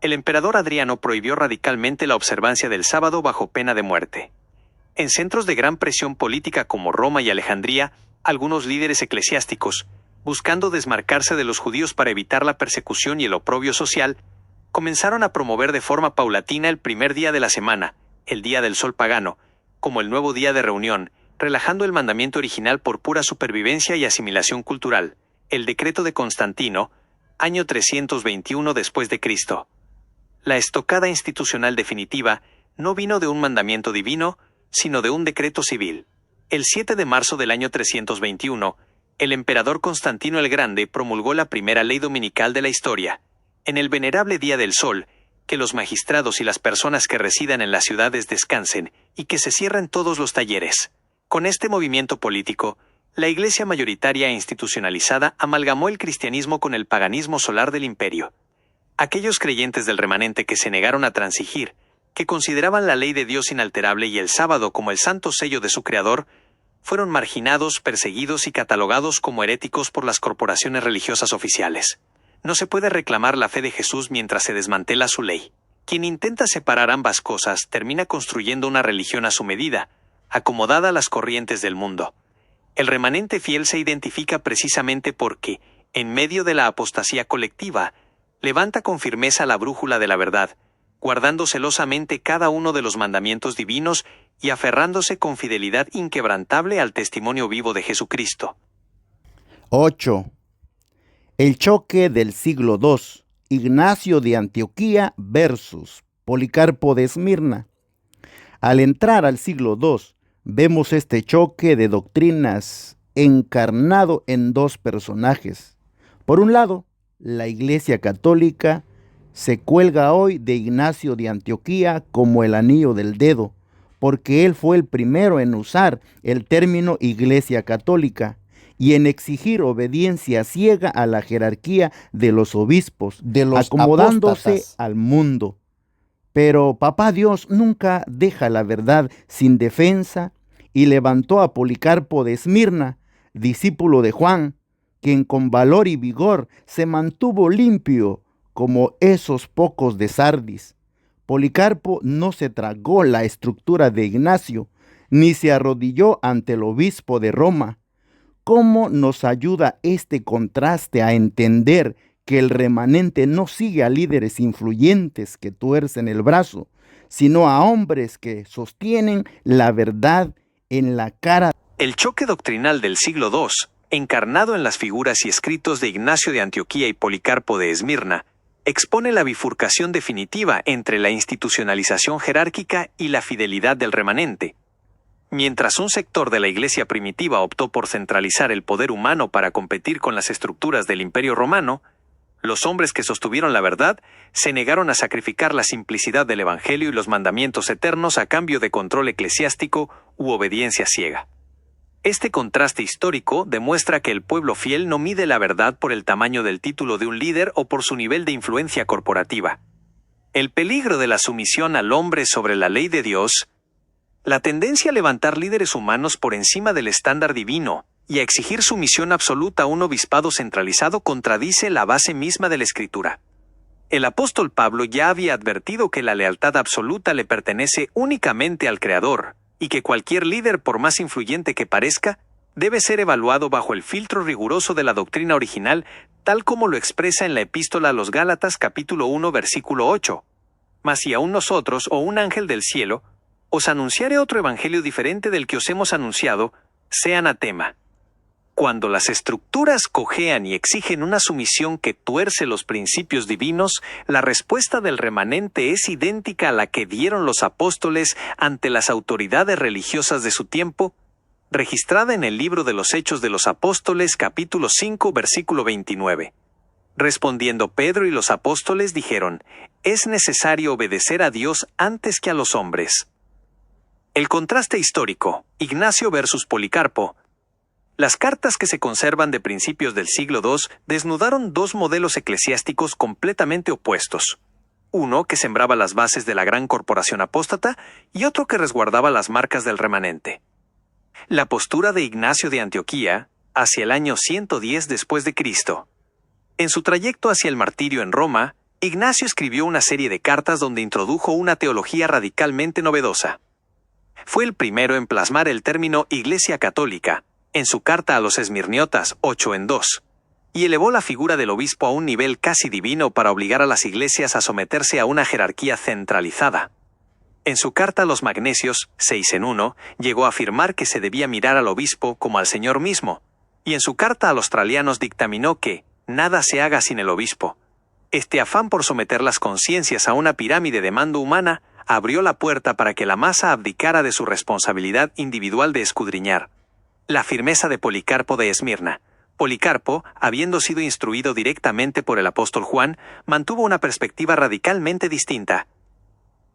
el emperador Adriano prohibió radicalmente la observancia del sábado bajo pena de muerte. En centros de gran presión política como Roma y Alejandría, algunos líderes eclesiásticos, buscando desmarcarse de los judíos para evitar la persecución y el oprobio social, comenzaron a promover de forma paulatina el primer día de la semana, el día del sol pagano, como el nuevo día de reunión, relajando el mandamiento original por pura supervivencia y asimilación cultural, el decreto de Constantino, año 321 después de Cristo. La estocada institucional definitiva no vino de un mandamiento divino, sino de un decreto civil. El 7 de marzo del año 321, el emperador Constantino el Grande promulgó la primera ley dominical de la historia. En el venerable Día del Sol, que los magistrados y las personas que residan en las ciudades descansen y que se cierren todos los talleres. Con este movimiento político, la Iglesia mayoritaria e institucionalizada amalgamó el cristianismo con el paganismo solar del imperio. Aquellos creyentes del remanente que se negaron a transigir, que consideraban la ley de Dios inalterable y el sábado como el santo sello de su creador, fueron marginados, perseguidos y catalogados como heréticos por las corporaciones religiosas oficiales. No se puede reclamar la fe de Jesús mientras se desmantela su ley. Quien intenta separar ambas cosas termina construyendo una religión a su medida, acomodada a las corrientes del mundo. El remanente fiel se identifica precisamente porque, en medio de la apostasía colectiva, levanta con firmeza la brújula de la verdad, guardando celosamente cada uno de los mandamientos divinos y aferrándose con fidelidad inquebrantable al testimonio vivo de Jesucristo. 8. El choque del siglo II, Ignacio de Antioquía versus Policarpo de Esmirna. Al entrar al siglo II, vemos este choque de doctrinas encarnado en dos personajes. Por un lado, la Iglesia Católica se cuelga hoy de Ignacio de Antioquía como el anillo del dedo, porque él fue el primero en usar el término Iglesia Católica, y en exigir obediencia ciega a la jerarquía de los obispos, de los acomodándose apóstatas. al mundo. Pero Papá Dios nunca deja la verdad sin defensa y levantó a Policarpo de Esmirna, discípulo de Juan, quien con valor y vigor se mantuvo limpio como esos pocos de Sardis. Policarpo no se tragó la estructura de Ignacio, ni se arrodilló ante el obispo de Roma. ¿Cómo nos ayuda este contraste a entender que el remanente no sigue a líderes influyentes que tuercen el brazo, sino a hombres que sostienen la verdad en la cara? El choque doctrinal del siglo II, encarnado en las figuras y escritos de Ignacio de Antioquía y Policarpo de Esmirna, expone la bifurcación definitiva entre la institucionalización jerárquica y la fidelidad del remanente. Mientras un sector de la Iglesia primitiva optó por centralizar el poder humano para competir con las estructuras del Imperio Romano, los hombres que sostuvieron la verdad se negaron a sacrificar la simplicidad del Evangelio y los mandamientos eternos a cambio de control eclesiástico u obediencia ciega. Este contraste histórico demuestra que el pueblo fiel no mide la verdad por el tamaño del título de un líder o por su nivel de influencia corporativa. El peligro de la sumisión al hombre sobre la ley de Dios, la tendencia a levantar líderes humanos por encima del estándar divino y a exigir sumisión absoluta a un obispado centralizado contradice la base misma de la Escritura. El apóstol Pablo ya había advertido que la lealtad absoluta le pertenece únicamente al Creador, y que cualquier líder, por más influyente que parezca, debe ser evaluado bajo el filtro riguroso de la doctrina original, tal como lo expresa en la epístola a los Gálatas capítulo 1 versículo 8. Mas si aún nosotros o un ángel del cielo os anunciare otro evangelio diferente del que os hemos anunciado, sea anatema. Cuando las estructuras cojean y exigen una sumisión que tuerce los principios divinos, la respuesta del remanente es idéntica a la que dieron los apóstoles ante las autoridades religiosas de su tiempo, registrada en el libro de los Hechos de los Apóstoles, capítulo 5, versículo 29. Respondiendo Pedro y los apóstoles dijeron: «Es necesario obedecer a Dios antes que a los hombres». El contraste histórico, Ignacio versus Policarpo. Las cartas que se conservan de principios del siglo II desnudaron dos modelos eclesiásticos completamente opuestos. Uno que sembraba las bases de la gran corporación apóstata y otro que resguardaba las marcas del remanente. La postura de Ignacio de Antioquía, hacia el año 110 después de Cristo. En su trayecto hacia el martirio en Roma, Ignacio escribió una serie de cartas donde introdujo una teología radicalmente novedosa. Fue el primero en plasmar el término Iglesia Católica en su carta a los Esmirniotas 8:2, y elevó la figura del obispo a un nivel casi divino para obligar a las iglesias a someterse a una jerarquía centralizada. En su carta a los Magnesios 6:1, llegó a afirmar que se debía mirar al obispo como al Señor mismo, y en su carta a los Tralianos dictaminó que nada se haga sin el obispo. Este afán por someter las conciencias a una pirámide de mando humana abrió la puerta para que la masa abdicara de su responsabilidad individual de escudriñar. La firmeza de Policarpo de Esmirna. Policarpo, habiendo sido instruido directamente por el apóstol Juan, mantuvo una perspectiva radicalmente distinta.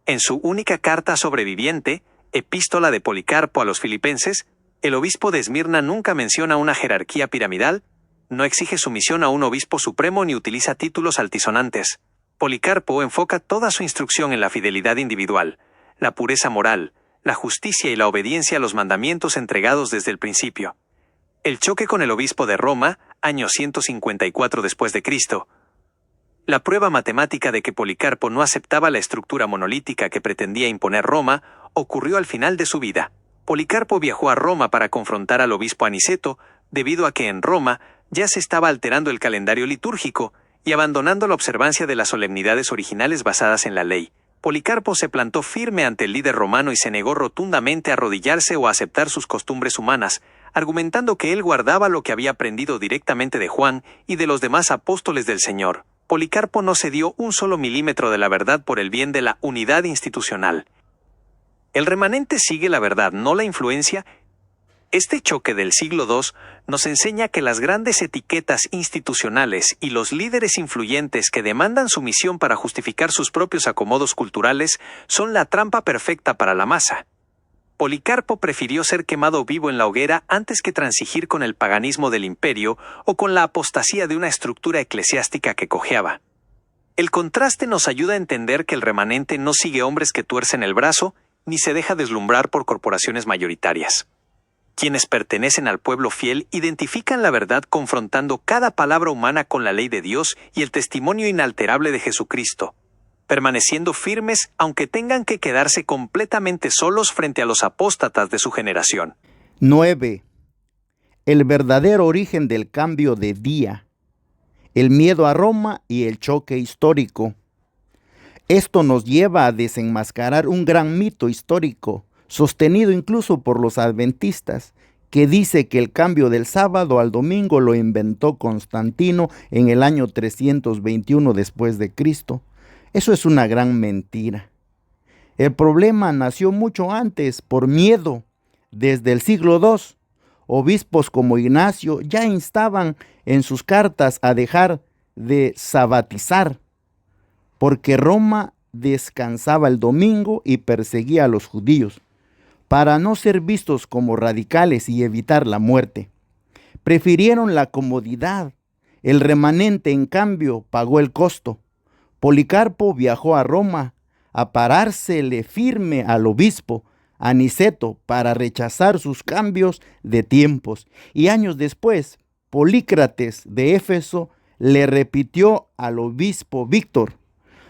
En su única carta sobreviviente, Epístola de Policarpo a los Filipenses, el obispo de Esmirna nunca menciona una jerarquía piramidal, no exige sumisión a un obispo supremo ni utiliza títulos altisonantes. Policarpo enfoca toda su instrucción en la fidelidad individual, la pureza moral, la justicia y la obediencia a los mandamientos entregados desde el principio. El choque con el obispo de Roma, año 154 después de Cristo. La prueba matemática de que Policarpo no aceptaba la estructura monolítica que pretendía imponer Roma ocurrió al final de su vida. Policarpo viajó a Roma para confrontar al obispo Aniceto, debido a que en Roma ya se estaba alterando el calendario litúrgico y abandonando la observancia de las solemnidades originales basadas en la ley. Policarpo se plantó firme ante el líder romano y se negó rotundamente a arrodillarse o a aceptar sus costumbres humanas, argumentando que él guardaba lo que había aprendido directamente de Juan y de los demás apóstoles del Señor. Policarpo no cedió un solo milímetro de la verdad por el bien de la unidad institucional. El remanente sigue la verdad, no la influencia. Este choque del siglo II nos enseña que las grandes etiquetas institucionales y los líderes influyentes que demandan sumisión para justificar sus propios acomodos culturales son la trampa perfecta para la masa. Policarpo prefirió ser quemado vivo en la hoguera antes que transigir con el paganismo del imperio o con la apostasía de una estructura eclesiástica que cojeaba. El contraste nos ayuda a entender que el remanente no sigue hombres que tuercen el brazo, ni se deja deslumbrar por corporaciones mayoritarias. Quienes pertenecen al pueblo fiel identifican la verdad confrontando cada palabra humana con la ley de Dios y el testimonio inalterable de Jesucristo, permaneciendo firmes aunque tengan que quedarse completamente solos frente a los apóstatas de su generación. 9. El verdadero origen del cambio de día. El miedo a Roma y el choque histórico. Esto nos lleva a desenmascarar un gran mito histórico, sostenido incluso por los adventistas, que dice que el cambio del sábado al domingo lo inventó Constantino en el año 321 después de Cristo. Eso es una gran mentira. El problema nació mucho antes, por miedo. Desde el siglo II, obispos como Ignacio ya instaban en sus cartas a dejar de sabatizar, porque Roma descansaba el domingo y perseguía a los judíos, para no ser vistos como radicales y evitar la muerte. Prefirieron la comodidad. El remanente, en cambio, pagó el costo. Policarpo viajó a Roma a parársele firme al obispo Aniceto para rechazar sus cambios de tiempos. Y años después, Polícrates de Éfeso le repitió al obispo Víctor: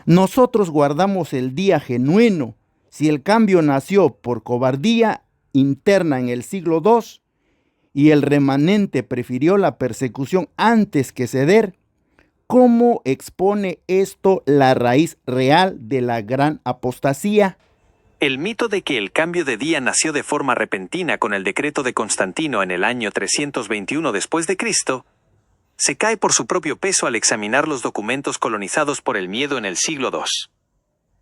nosotros guardamos el día genuino. Si el cambio nació por cobardía interna en el siglo II y el remanente prefirió la persecución antes que ceder, ¿cómo expone esto la raíz real de la gran apostasía? El mito de que el cambio de día nació de forma repentina con el decreto de Constantino en el año 321 después de Cristo se cae por su propio peso al examinar los documentos colonizados por el miedo en el siglo II.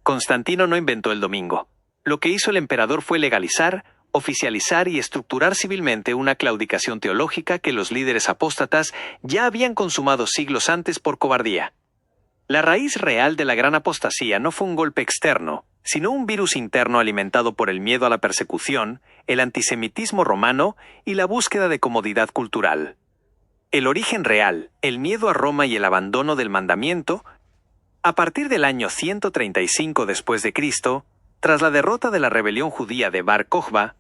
Constantino no inventó el domingo. Lo que hizo el emperador fue legalizar, oficializar y estructurar civilmente una claudicación teológica que los líderes apóstatas ya habían consumado siglos antes por cobardía. La raíz real de la gran apostasía no fue un golpe externo, sino un virus interno alimentado por el miedo a la persecución, el antisemitismo romano y la búsqueda de comodidad cultural. El origen real, el miedo a Roma y el abandono del mandamiento, a partir del año 135 después de Cristo, tras la derrota de la rebelión judía de Bar Kokhba,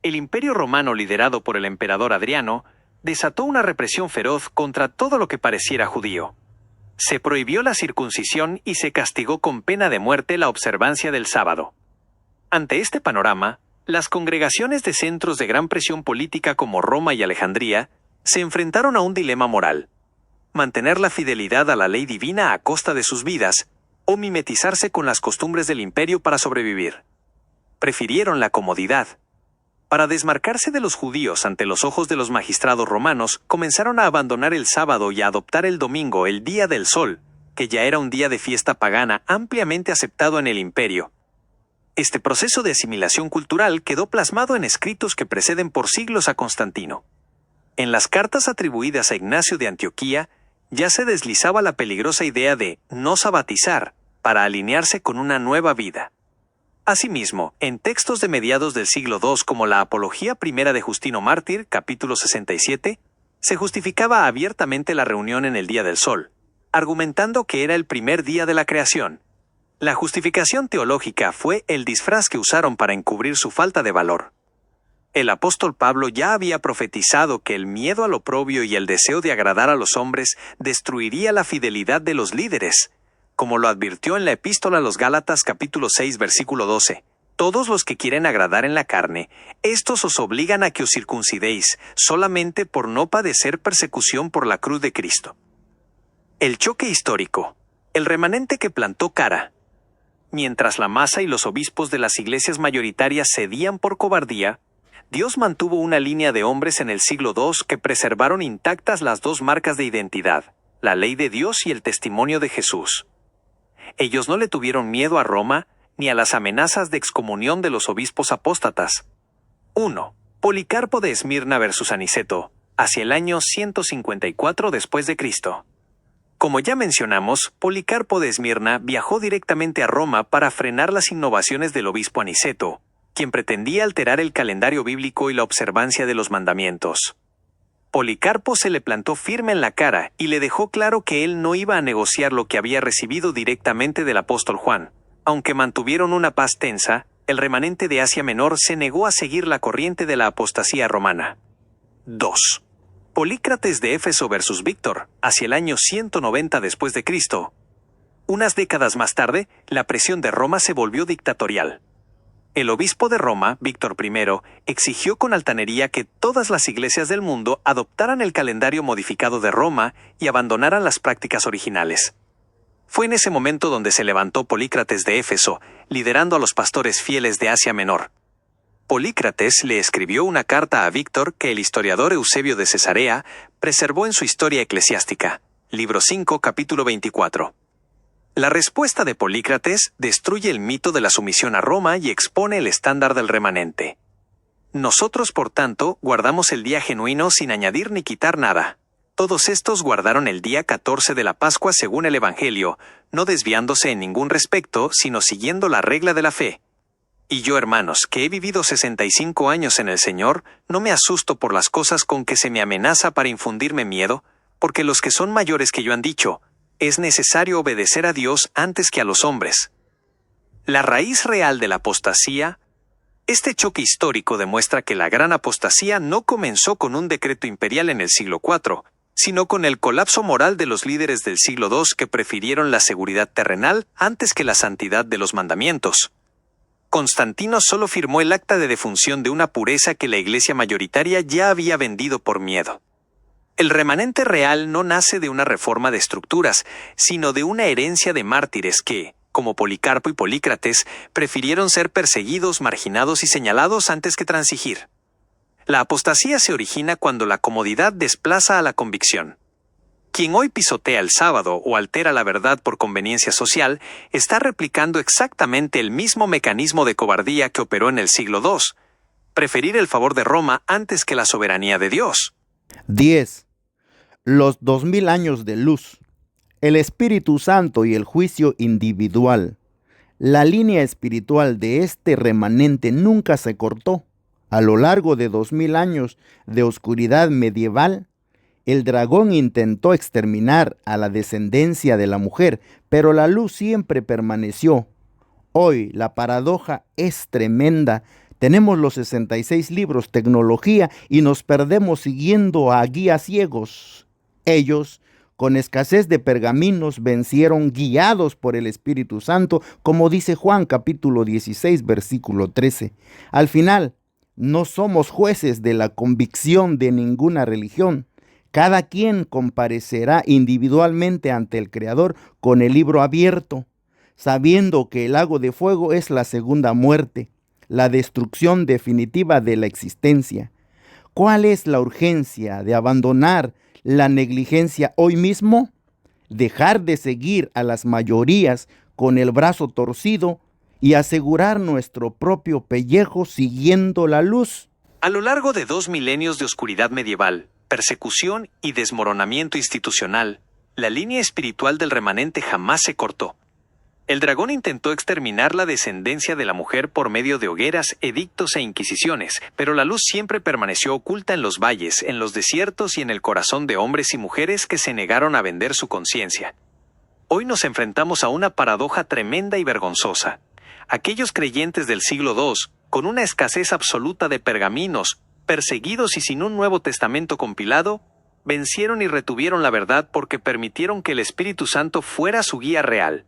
el imperio romano liderado por el emperador Adriano desató una represión feroz contra todo lo que pareciera judío. Se prohibió la circuncisión y se castigó con pena de muerte la observancia del sábado. Ante este panorama, las congregaciones de centros de gran presión política como Roma y Alejandría se enfrentaron a un dilema moral: mantener la fidelidad a la ley divina a costa de sus vidas, o mimetizarse con las costumbres del imperio para sobrevivir. Prefirieron la comodidad. Para desmarcarse de los judíos ante los ojos de los magistrados romanos, comenzaron a abandonar el sábado y a adoptar el domingo, el día del sol, que ya era un día de fiesta pagana ampliamente aceptado en el imperio. Este proceso de asimilación cultural quedó plasmado en escritos que preceden por siglos a Constantino. En las cartas atribuidas a Ignacio de Antioquía, ya se deslizaba la peligrosa idea de no sabatizar para alinearse con una nueva vida. Asimismo, en textos de mediados del siglo II como la Apología Primera de Justino Mártir, capítulo 67, se justificaba abiertamente la reunión en el día del sol, argumentando que era el primer día de la creación. La justificación teológica fue el disfraz que usaron para encubrir su falta de valor. El apóstol Pablo ya había profetizado que el miedo al oprobio y el deseo de agradar a los hombres destruiría la fidelidad de los líderes, como lo advirtió en la epístola a los Gálatas capítulo 6 versículo 12. Todos los que quieren agradar en la carne, estos os obligan a que os circuncidéis, solamente por no padecer persecución por la cruz de Cristo. El choque histórico. El remanente que plantó cara. Mientras la masa y los obispos de las iglesias mayoritarias cedían por cobardía, Dios mantuvo una línea de hombres en el siglo II que preservaron intactas las dos marcas de identidad, la ley de Dios y el testimonio de Jesús. Ellos no le tuvieron miedo a Roma ni a las amenazas de excomunión de los obispos apóstatas. 1. Policarpo de Esmirna versus Aniceto, hacia el año 154 después de Cristo. Como ya mencionamos, Policarpo de Esmirna viajó directamente a Roma para frenar las innovaciones del obispo Aniceto, quien pretendía alterar el calendario bíblico y la observancia de los mandamientos. Policarpo se le plantó firme en la cara y le dejó claro que él no iba a negociar lo que había recibido directamente del apóstol Juan. Aunque mantuvieron una paz tensa, el remanente de Asia Menor se negó a seguir la corriente de la apostasía romana. 2. Polícrates de Éfeso versus Víctor, hacia el año 190 después de Cristo. Unas décadas más tarde, la presión de Roma se volvió dictatorial. El obispo de Roma, Víctor I, exigió con altanería que todas las iglesias del mundo adoptaran el calendario modificado de Roma y abandonaran las prácticas originales. Fue en ese momento donde se levantó Polícrates de Éfeso, liderando a los pastores fieles de Asia Menor. Polícrates le escribió una carta a Víctor que el historiador Eusebio de Cesarea preservó en su Historia Eclesiástica, libro 5, capítulo 24. La respuesta de Polícrates destruye el mito de la sumisión a Roma y expone el estándar del remanente. Nosotros, por tanto, guardamos el día genuino sin añadir ni quitar nada. Todos estos guardaron el día 14 de la Pascua según el Evangelio, no desviándose en ningún respecto, sino siguiendo la regla de la fe. Y yo, hermanos, que he vivido 65 años en el Señor, no me asusto por las cosas con que se me amenaza para infundirme miedo, porque los que son mayores que yo han dicho, es necesario obedecer a Dios antes que a los hombres. La raíz real de la apostasía. Este choque histórico demuestra que la gran apostasía no comenzó con un decreto imperial en el siglo IV, sino con el colapso moral de los líderes del siglo II que prefirieron la seguridad terrenal antes que la santidad de los mandamientos. Constantino solo firmó el acta de defunción de una pureza que la iglesia mayoritaria ya había vendido por miedo. El remanente real no nace de una reforma de estructuras, sino de una herencia de mártires que, como Policarpo y Polícrates, prefirieron ser perseguidos, marginados y señalados antes que transigir. La apostasía se origina cuando la comodidad desplaza a la convicción. Quien hoy pisotea el sábado o altera la verdad por conveniencia social, está replicando exactamente el mismo mecanismo de cobardía que operó en el siglo II, preferir el favor de Roma antes que la soberanía de Dios. 10. Los 2000 años de luz, el Espíritu Santo y el juicio individual. La línea espiritual de este remanente nunca se cortó. A lo largo de 2000 años de oscuridad medieval, el dragón intentó exterminar a la descendencia de la mujer, pero la luz siempre permaneció. Hoy la paradoja es tremenda. Tenemos los 66 libros, tecnología, y nos perdemos siguiendo a guías ciegos. Ellos, con escasez de pergaminos, vencieron guiados por el Espíritu Santo, como dice Juan capítulo 16, versículo 13. Al final, no somos jueces de la convicción de ninguna religión. Cada quien comparecerá individualmente ante el Creador con el libro abierto, sabiendo que el lago de fuego es la segunda muerte, la destrucción definitiva de la existencia. ¿Cuál es la urgencia de abandonar la negligencia hoy mismo? Dejar de seguir a las mayorías con el brazo torcido y asegurar nuestro propio pellejo siguiendo la luz. A lo largo de 2 milenios de oscuridad medieval, persecución y desmoronamiento institucional, la línea espiritual del remanente jamás se cortó. El dragón intentó exterminar la descendencia de la mujer por medio de hogueras, edictos e inquisiciones, pero la luz siempre permaneció oculta en los valles, en los desiertos y en el corazón de hombres y mujeres que se negaron a vender su conciencia. Hoy nos enfrentamos a una paradoja tremenda y vergonzosa. Aquellos creyentes del siglo II, con una escasez absoluta de pergaminos, perseguidos y sin un Nuevo Testamento compilado, vencieron y retuvieron la verdad porque permitieron que el Espíritu Santo fuera su guía real.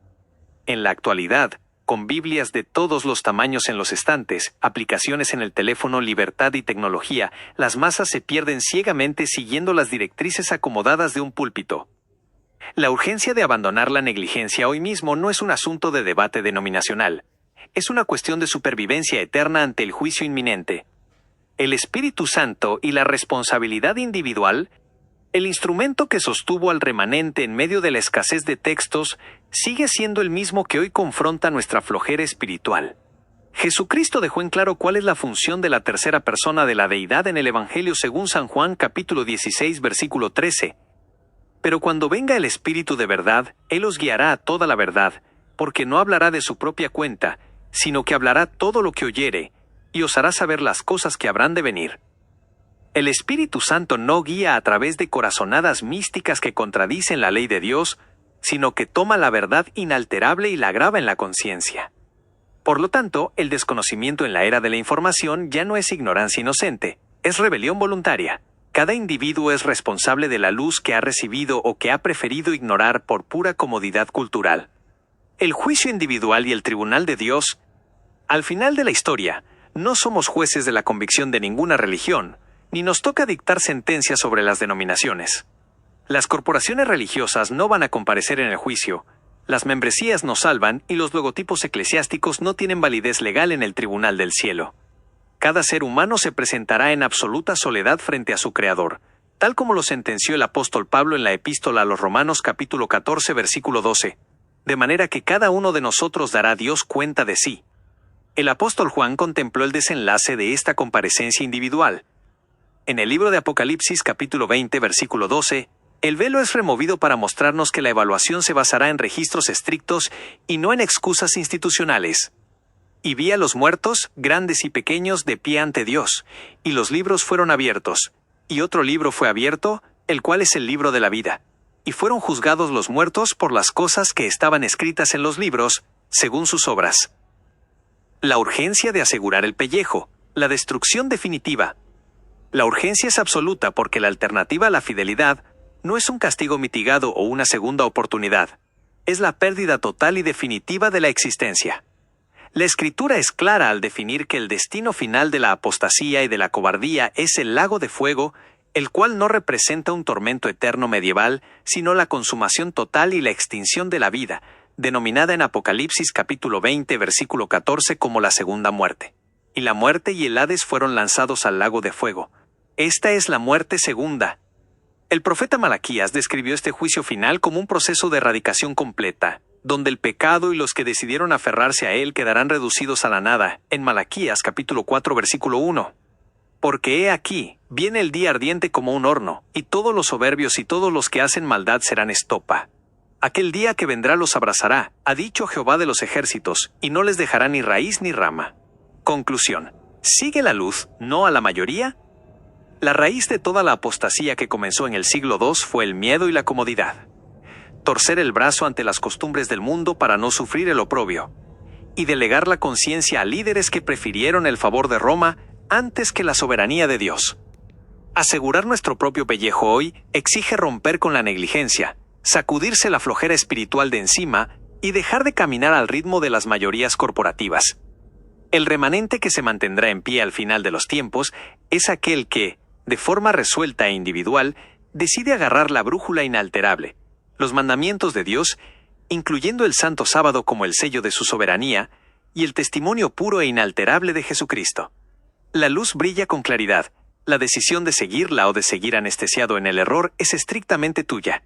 En la actualidad, con Biblias de todos los tamaños en los estantes, aplicaciones en el teléfono, libertad y tecnología, las masas se pierden ciegamente siguiendo las directrices acomodadas de un púlpito. La urgencia de abandonar la negligencia hoy mismo no es un asunto de debate denominacional. Es una cuestión de supervivencia eterna ante el juicio inminente. El Espíritu Santo y la responsabilidad individual, el instrumento que sostuvo al remanente en medio de la escasez de textos, sigue siendo el mismo que hoy confronta nuestra flojera espiritual. Jesucristo dejó en claro cuál es la función de la tercera persona de la deidad en el Evangelio según San Juan capítulo 16 versículo 13. Pero cuando venga el Espíritu de verdad, Él os guiará a toda la verdad, porque no hablará de su propia cuenta, sino que hablará todo lo que oyere, y os hará saber las cosas que habrán de venir. El Espíritu Santo no guía a través de corazonadas místicas que contradicen la ley de Dios, sino que toma la verdad inalterable y la graba en la conciencia. Por lo tanto, el desconocimiento en la era de la información ya no es ignorancia inocente, es rebelión voluntaria. Cada individuo es responsable de la luz que ha recibido o que ha preferido ignorar por pura comodidad cultural. El juicio individual y el tribunal de Dios. Al final de la historia, no somos jueces de la convicción de ninguna religión, ni nos toca dictar sentencias sobre las denominaciones. Las corporaciones religiosas no van a comparecer en el juicio, las membresías nos salvan y los logotipos eclesiásticos no tienen validez legal en el tribunal del cielo. Cada ser humano se presentará en absoluta soledad frente a su Creador, tal como lo sentenció el apóstol Pablo en la epístola a los Romanos capítulo 14 versículo 12, de manera que cada uno de nosotros dará a Dios cuenta de sí. El apóstol Juan contempló el desenlace de esta comparecencia individual. En el libro de Apocalipsis capítulo 20 versículo 12, el velo es removido para mostrarnos que la evaluación se basará en registros estrictos y no en excusas institucionales. Y vi a los muertos, grandes y pequeños, de pie ante Dios, y los libros fueron abiertos, y otro libro fue abierto, el cual es el libro de la vida. Y fueron juzgados los muertos por las cosas que estaban escritas en los libros, según sus obras. La urgencia de asegurar el pellejo, la destrucción definitiva. La urgencia es absoluta porque la alternativa a la fidelidad no es un castigo mitigado o una segunda oportunidad. Es la pérdida total y definitiva de la existencia. La Escritura es clara al definir que el destino final de la apostasía y de la cobardía es el lago de fuego, el cual no representa un tormento eterno medieval, sino la consumación total y la extinción de la vida, denominada en Apocalipsis capítulo 20 versículo 14 como la segunda muerte. Y la muerte y el Hades fueron lanzados al lago de fuego. Esta es la muerte segunda. El profeta Malaquías describió este juicio final como un proceso de erradicación completa, donde el pecado y los que decidieron aferrarse a él quedarán reducidos a la nada, en Malaquías capítulo 4 versículo 1. Porque he aquí, viene el día ardiente como un horno, y todos los soberbios y todos los que hacen maldad serán estopa. Aquel día que vendrá los abrazará, ha dicho Jehová de los ejércitos, y no les dejará ni raíz ni rama. Conclusión. ¿Sigue la luz, no a la mayoría? La raíz de toda la apostasía que comenzó en el siglo II fue el miedo y la comodidad. Torcer el brazo ante las costumbres del mundo para no sufrir el oprobio. Y delegar la conciencia a líderes que prefirieron el favor de Roma antes que la soberanía de Dios. Asegurar nuestro propio pellejo hoy exige romper con la negligencia, sacudirse la flojera espiritual de encima y dejar de caminar al ritmo de las mayorías corporativas. El remanente que se mantendrá en pie al final de los tiempos es aquel que, de forma resuelta e individual, decide agarrar la brújula inalterable, los mandamientos de Dios, incluyendo el Santo Sábado como el sello de su soberanía, y el testimonio puro e inalterable de Jesucristo. La luz brilla con claridad, la decisión de seguirla o de seguir anestesiado en el error es estrictamente tuya.